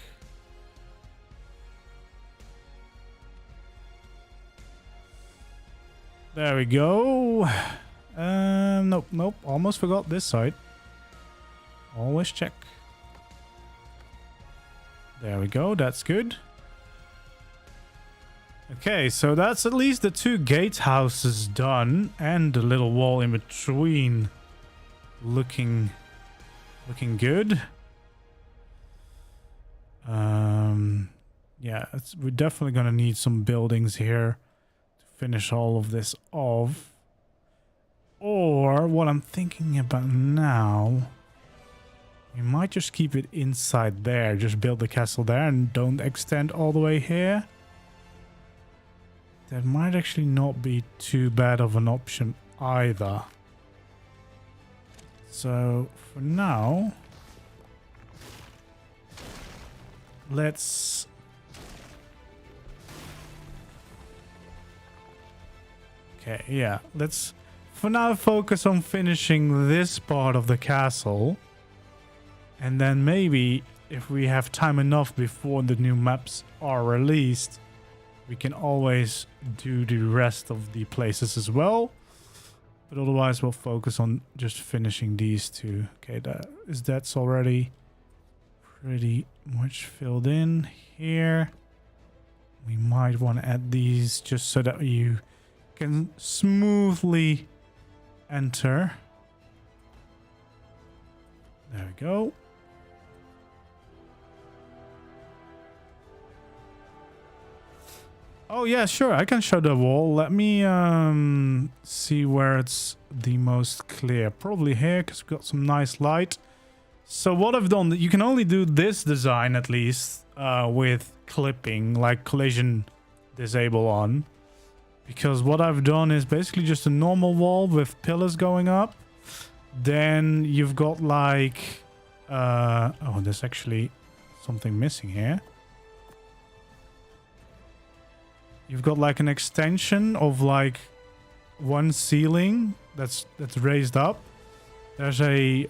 A: There we go. Nope. Almost forgot this side. Always check. There we go. That's good. Okay, so that's at least the 2 gatehouses done, and the little wall in between looking good. Yeah, we're definitely gonna need some buildings here to finish all of this off. Or what I'm thinking about now, we might just keep it inside there, just build the castle there and don't extend all the way here. That might actually not be too bad of an option either. So for now, let's let's for now focus on finishing this part of the castle, and then maybe if we have time enough before the new maps are released, we can always do the rest of the places as well. But otherwise we'll focus on just finishing these 2. Okay, that's already pretty much filled in here. We might want to add these just so that you can smoothly enter. There we go. Oh yeah, sure, I can show the wall. Let me see where it's the most clear. Probably here, because we've got some nice light. So what I've done, you can only do this design at least with clipping, like collision disable on. Because what I've done is basically just a normal wall with pillars going up. Then you've got like... oh, there's actually something missing here. You've got like an extension of like one ceiling that's raised up. There's a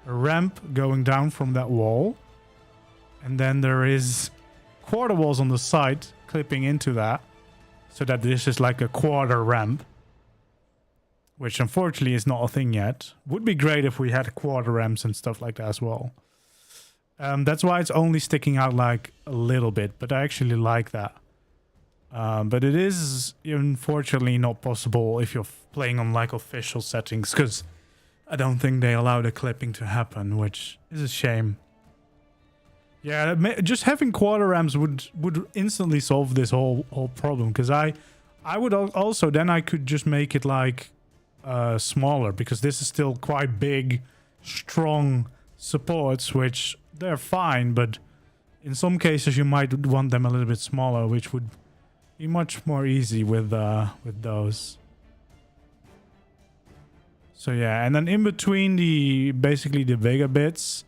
A: ramp going down from that wall. And then there is quarter walls on the side clipping into that. So that this is like a quarter ramp. Which unfortunately is not a thing yet. Would be great if we had quarter ramps and stuff like that as well. That's why it's only sticking out like a little bit. But I actually like that. But it is unfortunately not possible if you're playing on like official settings. Because I don't think they allow the clipping to happen. Which is a shame. Yeah, just having quarter ramps would instantly solve this whole problem. Because I would also, then I could just make it like smaller. Because this is still quite big, strong supports, which they're fine. But in some cases you might want them a little bit smaller, which would be much more easy with those. So yeah, and then in between basically the bigger bits,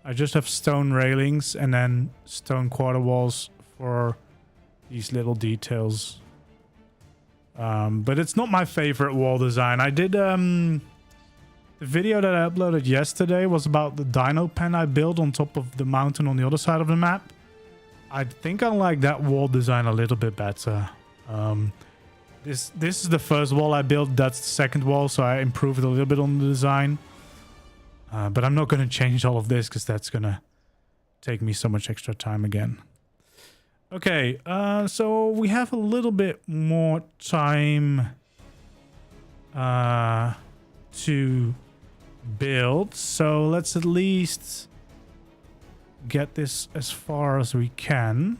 A: I just have stone railings and then stone quarter walls for these little details. But it's not my favorite wall design. I did the video that I uploaded yesterday was about the dino pen I built on top of the mountain on the other side of the map. I think I like that wall design a little bit better. This is the first wall I built. That's the second wall, so I improved a little bit on the design. But I'm not going to change all of this because that's going to take me so much extra time again. Okay, so we have a little bit more time to build. So let's at least get this as far as we can.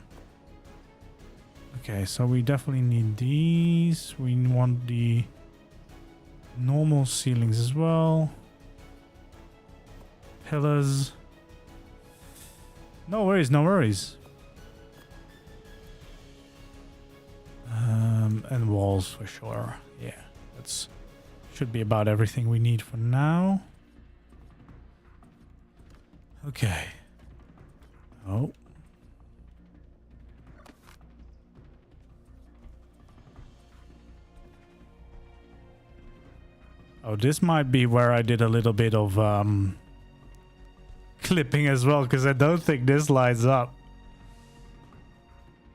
A: Okay, so we definitely need these. We want the normal ceilings as well. Pillars. No worries, no worries. And walls for sure. Yeah, that's should be about everything we need for now. Okay. Oh. Oh, this might be where I did a little bit of clipping as well, because I don't think this lines up.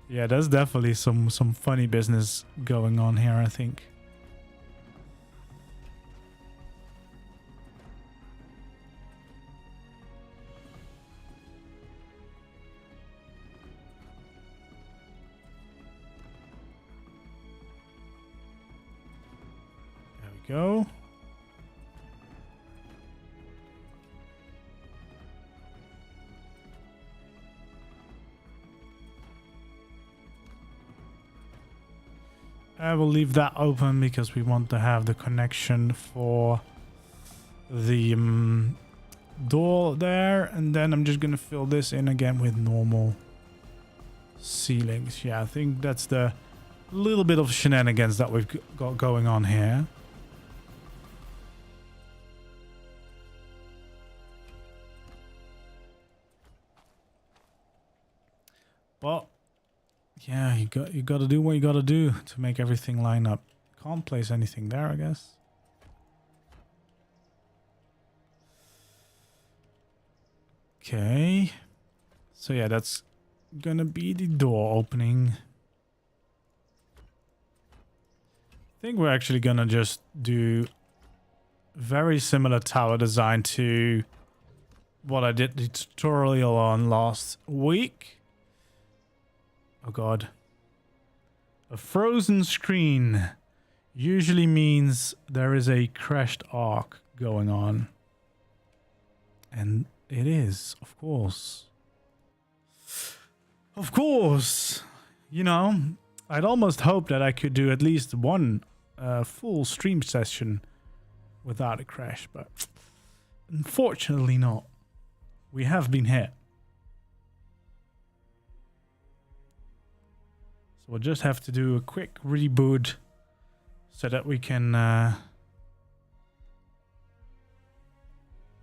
A: Yeah, there's definitely some funny business going on here, I think. go. I will leave that open because we want to have the connection for the door there. And then I'm just going to fill this in again with normal ceilings. Yeah, I think that's the little bit of shenanigans that we've got going on here. But yeah, you got to do what you got to do to make everything line up. Can't place anything there, I guess. Okay. So yeah, that's gonna be the door opening. I think we're actually gonna just do very similar tower design to what I did the tutorial on last week. Oh god. A frozen screen usually means there is a crashed ARK going on. And it is, of course. Of course! You know, I'd almost hope that I could do at least one full stream session without a crash, but unfortunately not. We have been hit. So we'll just have to do a quick reboot so that we can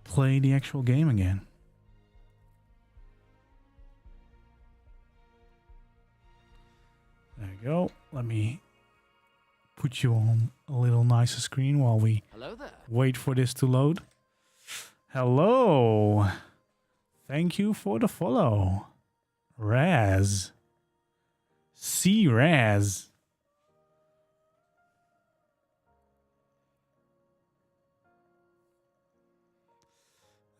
A: play the actual game again. There we go. Let me put you on a little nicer screen while we wait for this to load. Hello. Thank you for the follow. Raz. C Raz.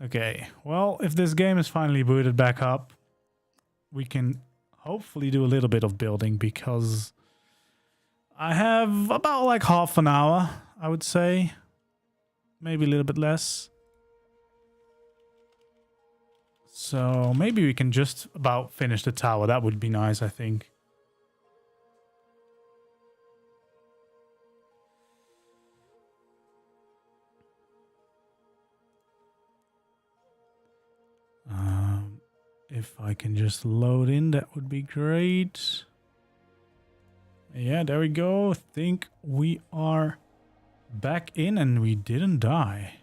A: Okay, well, if this game is finally booted back up, we can hopefully do a little bit of building because I have about like half an hour, I would say. Maybe a little bit less. So maybe we can just about finish the tower. That would be nice, I think. If I can just load in, that would be great. Yeah, there we go. I think we are back in and we didn't die.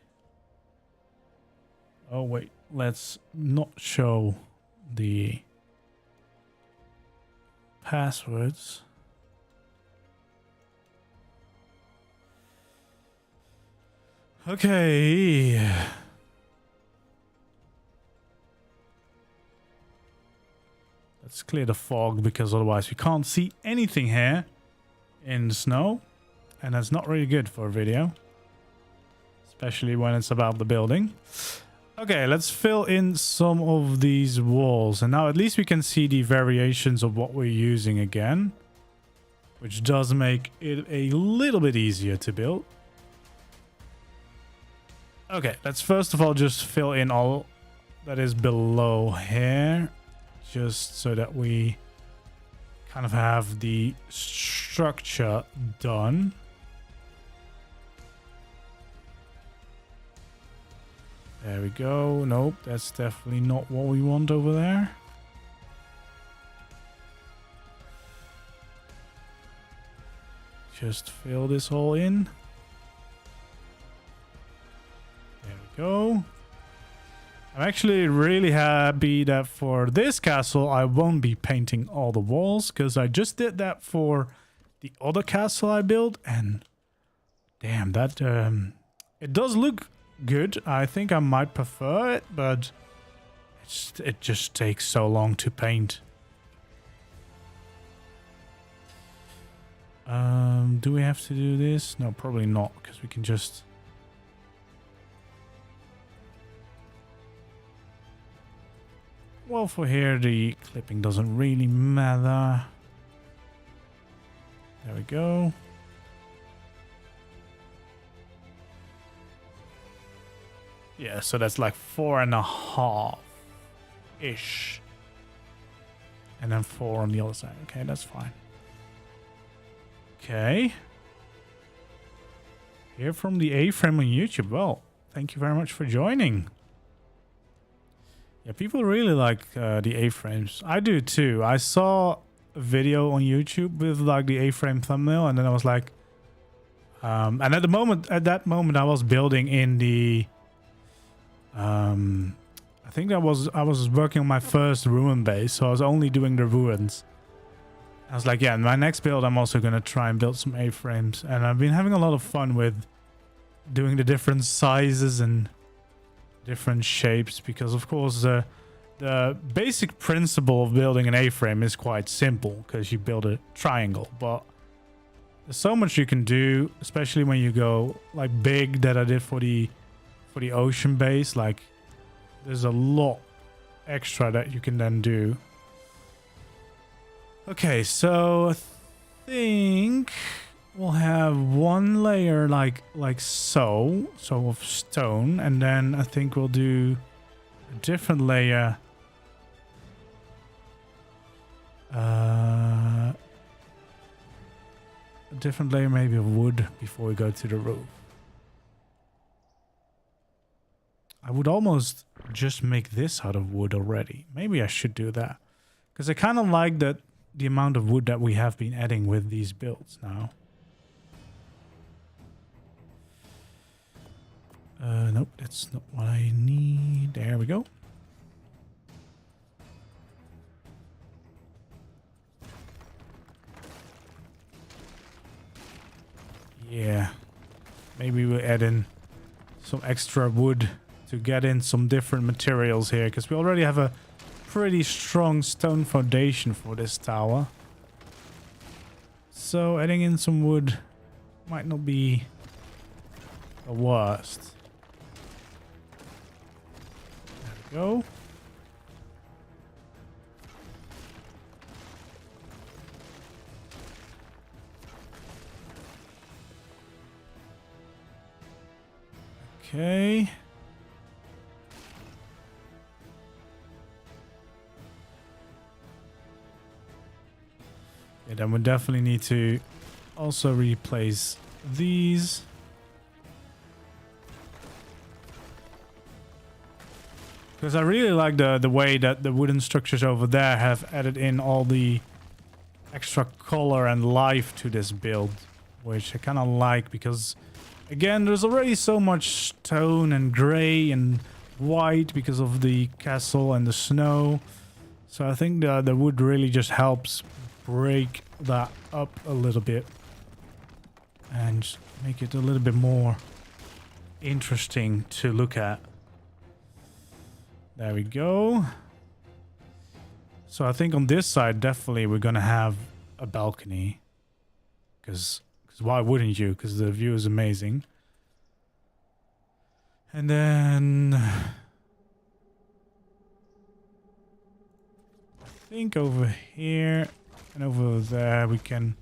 A: Oh, wait. Let's not show the passwords. Okay. Let's clear the fog because otherwise we can't see anything here in the snow. And that's not really good for a video. Especially when it's about the building. Okay, let's fill in some of these walls. And now at least we can see the variations of what we're using again. Which does make it a little bit easier to build. Okay, let's first of all just fill in all that is below here. Just so that we kind of have the structure done. There we go. Nope, that's definitely not what we want over there. Just fill this all in. There we go. I'm actually really happy that for this castle I won't be painting all the walls, because I just did that for the other castle I built, and damn, that it does look good. I think I might prefer it, but it just takes so long to paint. Do we have to do this? No, probably not, because we can just... Well, for here, the clipping doesn't really matter. There we go. Yeah, so that's like 4.5 ish. And then 4 on the other side. Okay, that's fine. Okay. Here from the A-frame on YouTube. Well, thank you very much for joining. Yeah, people really like the A-frames. I do too. I saw a video on YouTube with like the A-frame thumbnail, and then I was like, and at that moment, I was building in the, I think I was working on my first ruin base, so I was only doing the ruins. I was like, yeah, in my next build, I'm also gonna try and build some A-frames, and I've been having a lot of fun with doing the different sizes and different shapes, because of course the basic principle of building an A-frame is quite simple, because you build a triangle, but there's so much you can do, especially when you go like big that I did for the ocean base. Like there's a lot extra that you can then do. Okay, so I think we'll have one layer like so of stone, and then I think we'll do a different layer maybe of wood before we go to the roof. I would almost just make this out of wood already. Maybe I should do that, because I kind of like that the amount of wood that we have been adding with these builds now. Nope, that's not what I need. There we go. Yeah. Maybe we'll add in some extra wood to get in some different materials here, because we already have a pretty strong stone foundation for this tower. So adding in some wood might not be the worst. There we go. Okay. Yeah, then we definitely need to also replace these. Because I really like the way that the wooden structures over there have added in all the extra color and life to this build, which I kind of like, because again, there's already so much stone and gray and white because of the castle and the snow. So I think the wood really just helps break that up a little bit and make it a little bit more interesting to look at. There we go. So I think on this side, definitely we're going to have a balcony. Because why wouldn't you? Because the view is amazing. And then I think over here and over there we can...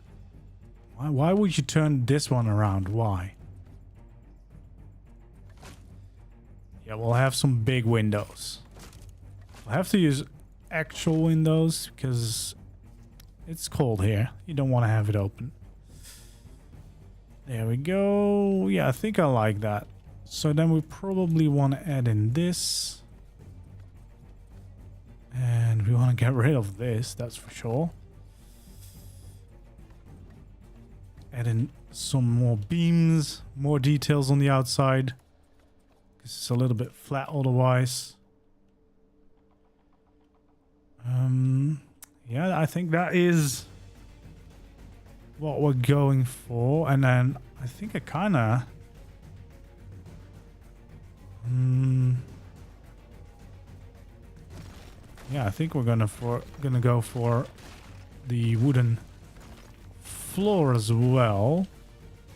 A: Why would you turn this one around? Why? Yeah, we'll have some big windows. We'll have to use actual windows because it's cold here. You don't want to have it open. There we go. Yeah, I think I like that. So then we probably want to add in this. And we want to get rid of this, that's for sure. Add in some more beams, more details on the outside. Because it's a little bit flat otherwise. Yeah, I think that is what we're going for. And then I think I kind of... yeah, I think we're gonna go for the wooden floor as well.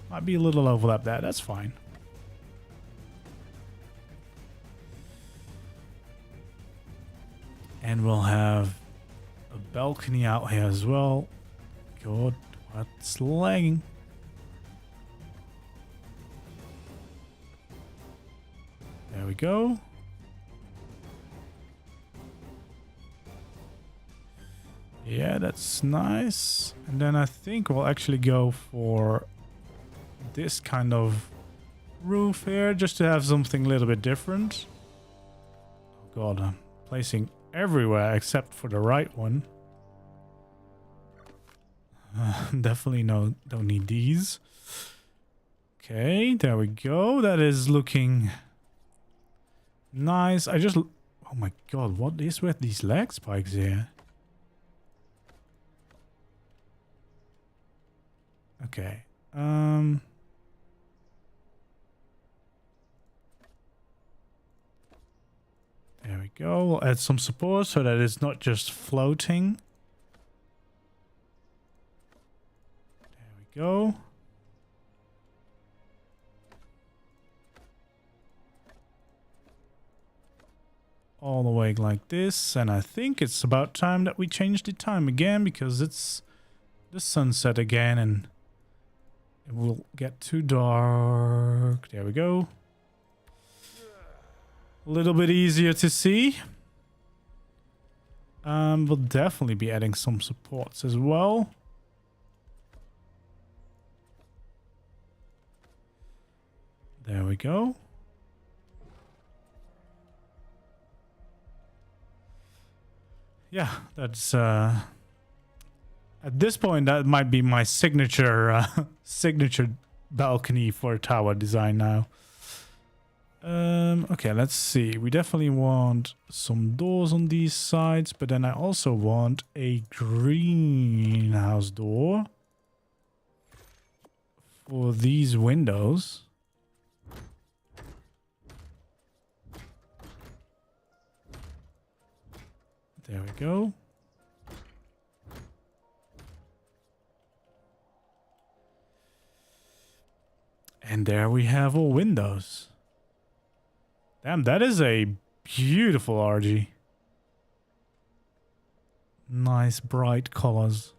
A: Might be a little overlap there. That's fine. And we'll have a balcony out here as well. God, what's lagging? There There we go. Yeah, that's nice. And then I think we'll actually go for this kind of roof here, just to have something a little bit different. Oh god, I'm placing everywhere except for the right one. Definitely don't need these. Okay, there we go. That is looking nice. Oh my god, what is with these lag spikes here? Okay. There we go. We'll add some support so that it's not just floating. There we go. All the way like this. And I think it's about time that we change the time again, because it's the sunset again and it will get too dark. There we go. A little bit easier to see. We'll definitely be adding some supports as well. There we go. Yeah, that's at this point that might be my signature balcony for tower design now. Okay, let's see. We definitely want some doors on these sides, but then I also want a greenhouse door for these windows. There we go. And there we have all windows. Damn, that is a beautiful RG. Nice bright colors.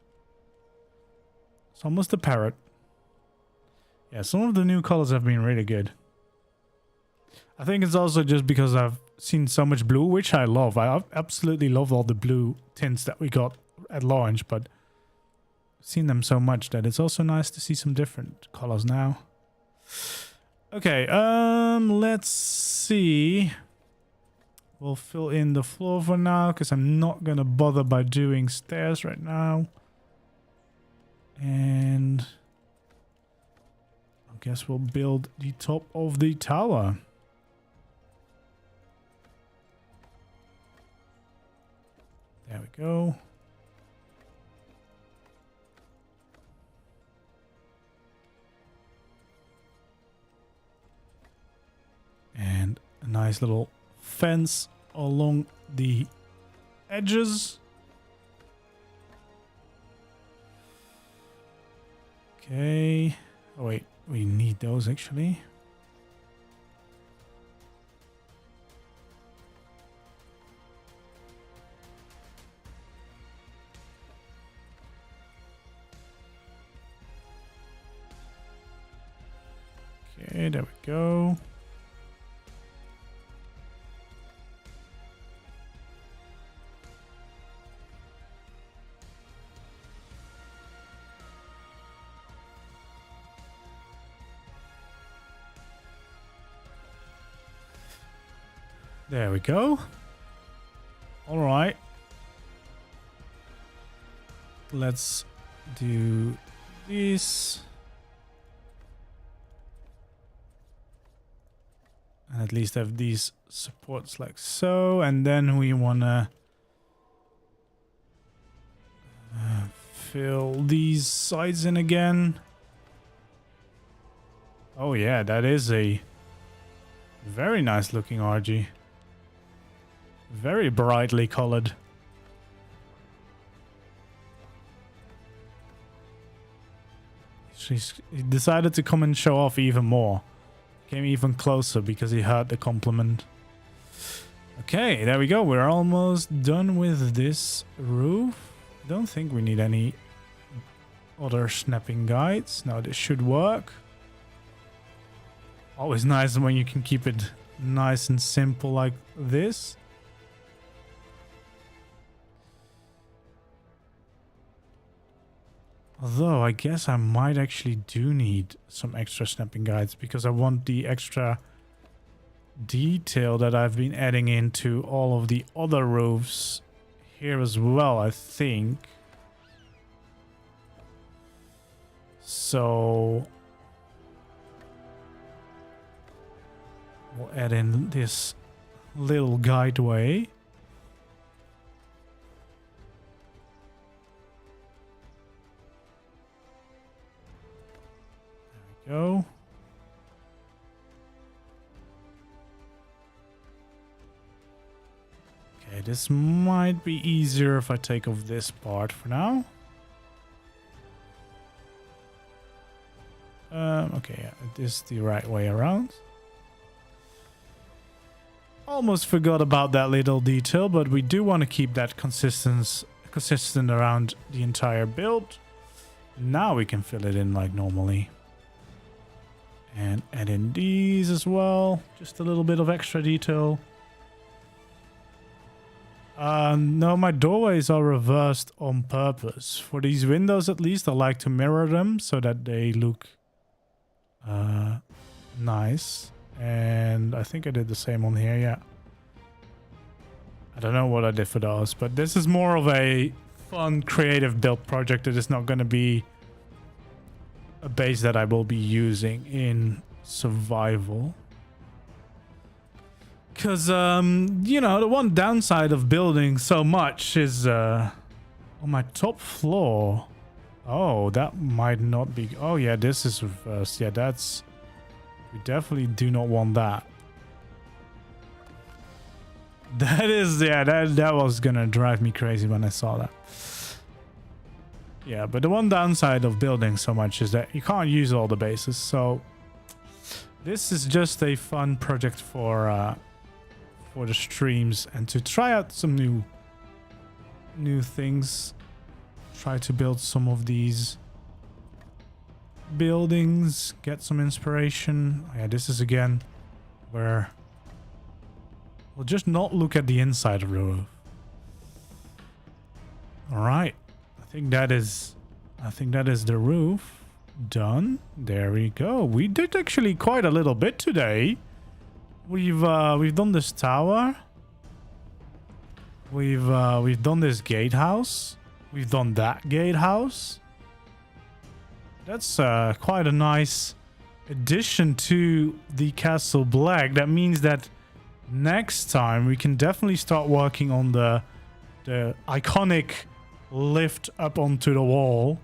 A: It's almost a parrot. Yeah, some of the new colors have been really good. I think it's also just because I've seen so much blue, which I love. I absolutely love all the blue tints that we got at launch, but I've seen them so much that it's also nice to see some different colors now. Okay, let's see. We'll fill in the floor for now, because I'm not gonna bother by doing stairs right now. And I guess we'll build the top of the tower. There we go. And a nice little fence along the edges. Okay. Oh wait, we need those actually. Okay, there we go. There we go. All right. Let's do this. And at least have these supports like so. And then we want to fill these sides in again. Oh yeah, that is a very nice looking RG. Very brightly colored. He decided to come and show off even more. Came even closer because he heard the compliment. Okay, there we go. We're almost done with this roof. Don't think we need any other snapping guides. No, this should work. Always nice when you can keep it nice and simple like this. Although I guess I might actually do need some extra snapping guides because I want the extra detail that I've been adding into all of the other roofs here as well, I think. So we'll add in this little guideway. There we go. Okay, this might be easier if I take off this part for now. Okay, yeah, it is the right way around. Almost forgot about that little detail, but we do want to keep that consistent around the entire build. Now we can fill it in like normally. And add in these as well. Just a little bit of extra detail. No, my doorways are reversed on purpose. For these windows at least, I like to mirror them so that they look nice. And I think I did the same on here, yeah. I don't know what I did for those, but this is more of a fun, creative build project. It is not going to be a base that I will be using in survival. Because, you know, the one downside of building so much is on my top floor. Oh, that might not be... Oh, yeah, this is reversed. Yeah, that's... We definitely do not want that. That is... Yeah, that was gonna drive me crazy when I saw that. Yeah, but the one downside of building so much is that you can't use all the bases. So this is just a fun project for the streams and to try out some new things. Try to build some of these buildings, get some inspiration. Yeah, this is again where we'll just not look at the inside of the roof. All right, I think that is the roof done. There we go. We did actually quite a little bit today. We've done this tower. We've done this gatehouse. We've done that gatehouse. That's quite a nice addition to the Castle Black. That means that next time we can definitely start working on the iconic lift up onto the wall,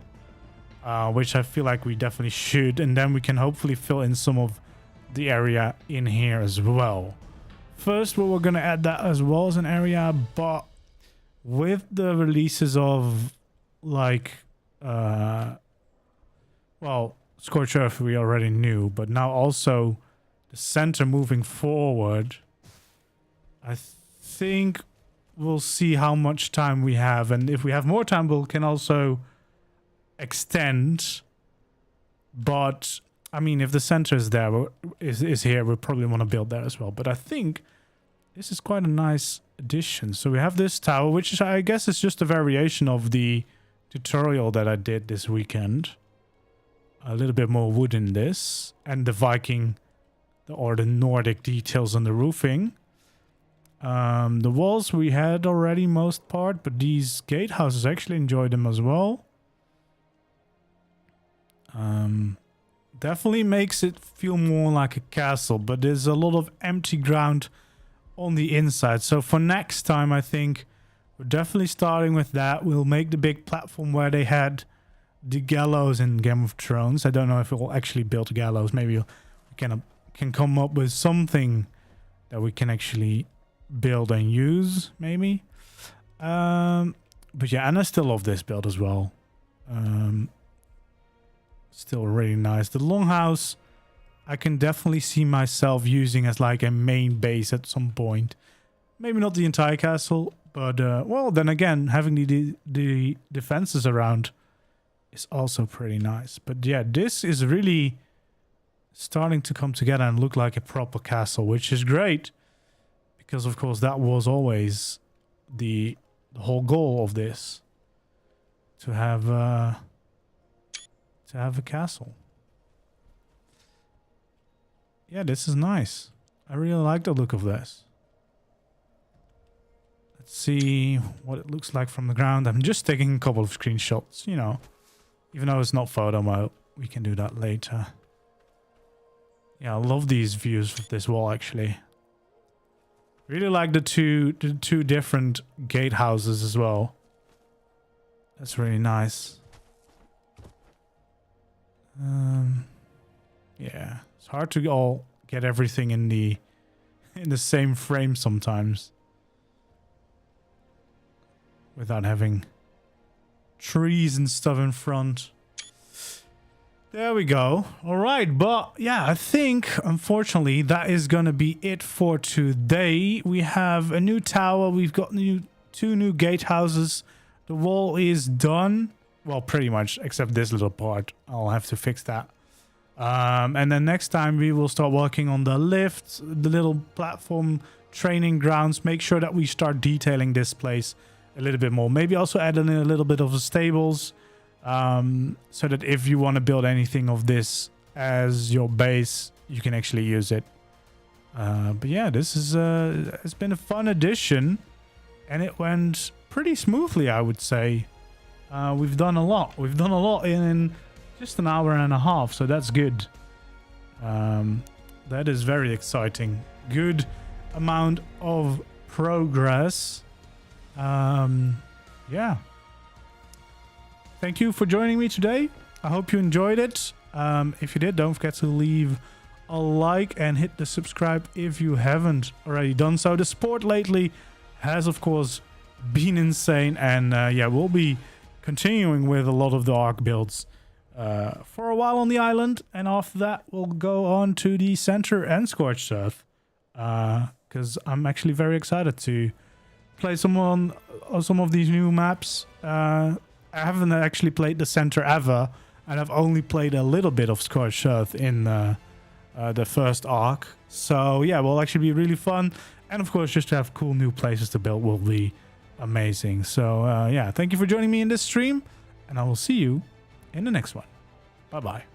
A: which I feel like we definitely should, and then we can hopefully fill in some of the area in here as well. First, we're gonna add that as well as an area, but with the releases of like well, Scorched Earth we already knew, but now also the center moving forward, I think we'll see how much time we have, and if we have more time we can also extend. But I mean, if the center is there, is here, we'll probably want to build there as well. But I think this is quite a nice addition. So we have this tower, which is, I guess, is just a variation of the tutorial that I did this weekend. A little bit more wood in this, and the Viking or the Nordic details on the roofing. The walls we had already most part, but these gatehouses actually enjoyed them as well. Definitely makes it feel more like a castle, but there's a lot of empty ground on the inside. So for next time, I think we're definitely starting with that. We'll make the big platform where they had the gallows in Game of Thrones. I don't know if we'll actually build gallows. Maybe we can come up with something that we can actually build and use, maybe. But yeah, and I still love this build as well. Still really nice. The longhouse, I can definitely see myself using as like a main base at some point. Maybe not the entire castle, but well, then again, having the defenses around is also pretty nice. But yeah, this is really starting to come together and look like a proper castle, which is great. Because, of course, that was always the whole goal of this. To have a castle. Yeah, this is nice. I really like the look of this. Let's see what it looks like from the ground. I'm just taking a couple of screenshots, you know. Even though it's not photo mode, we can do that later. Yeah, I love these views of this wall, actually. Really like the two different gatehouses as well. That's really nice. Yeah, it's hard to all get everything in the same frame sometimes, without having trees and stuff in front. There we go. All right, but yeah, I think unfortunately that is gonna be it for today. We have a new tower. We've got two new gatehouses. The wall is done. Well, pretty much, except this little part. I'll have to fix that. And then next time we will start working on the lifts, the little platform training grounds. Make sure that we start detailing this place a little bit more. Maybe also add in a little bit of the stables. So that if you want to build anything of this as your base, you can actually use it. But yeah, this is it's been a fun addition, and it went pretty smoothly, I would say. We've done a lot. We've done a lot in just an hour and a half, so that's good. That is very exciting. Good amount of progress. Yeah. Thank you for joining me today. I hope you enjoyed it. If you did, don't forget to leave a like and hit the subscribe if you haven't already done so. The support lately has, of course, been insane. And yeah, we'll be continuing with a lot of the ARK builds for a while on the island. And after that, we'll go on to the center and Scorched Earth. Because I'm actually very excited to play some of these new maps. I haven't actually played the center ever, and I've only played a little bit of Scorched Earth in the first ARK. So yeah, will actually be really fun, and of course, just to have cool new places to build will be amazing. So yeah, thank you for joining me in this stream, and I will see you in the next one. Bye bye.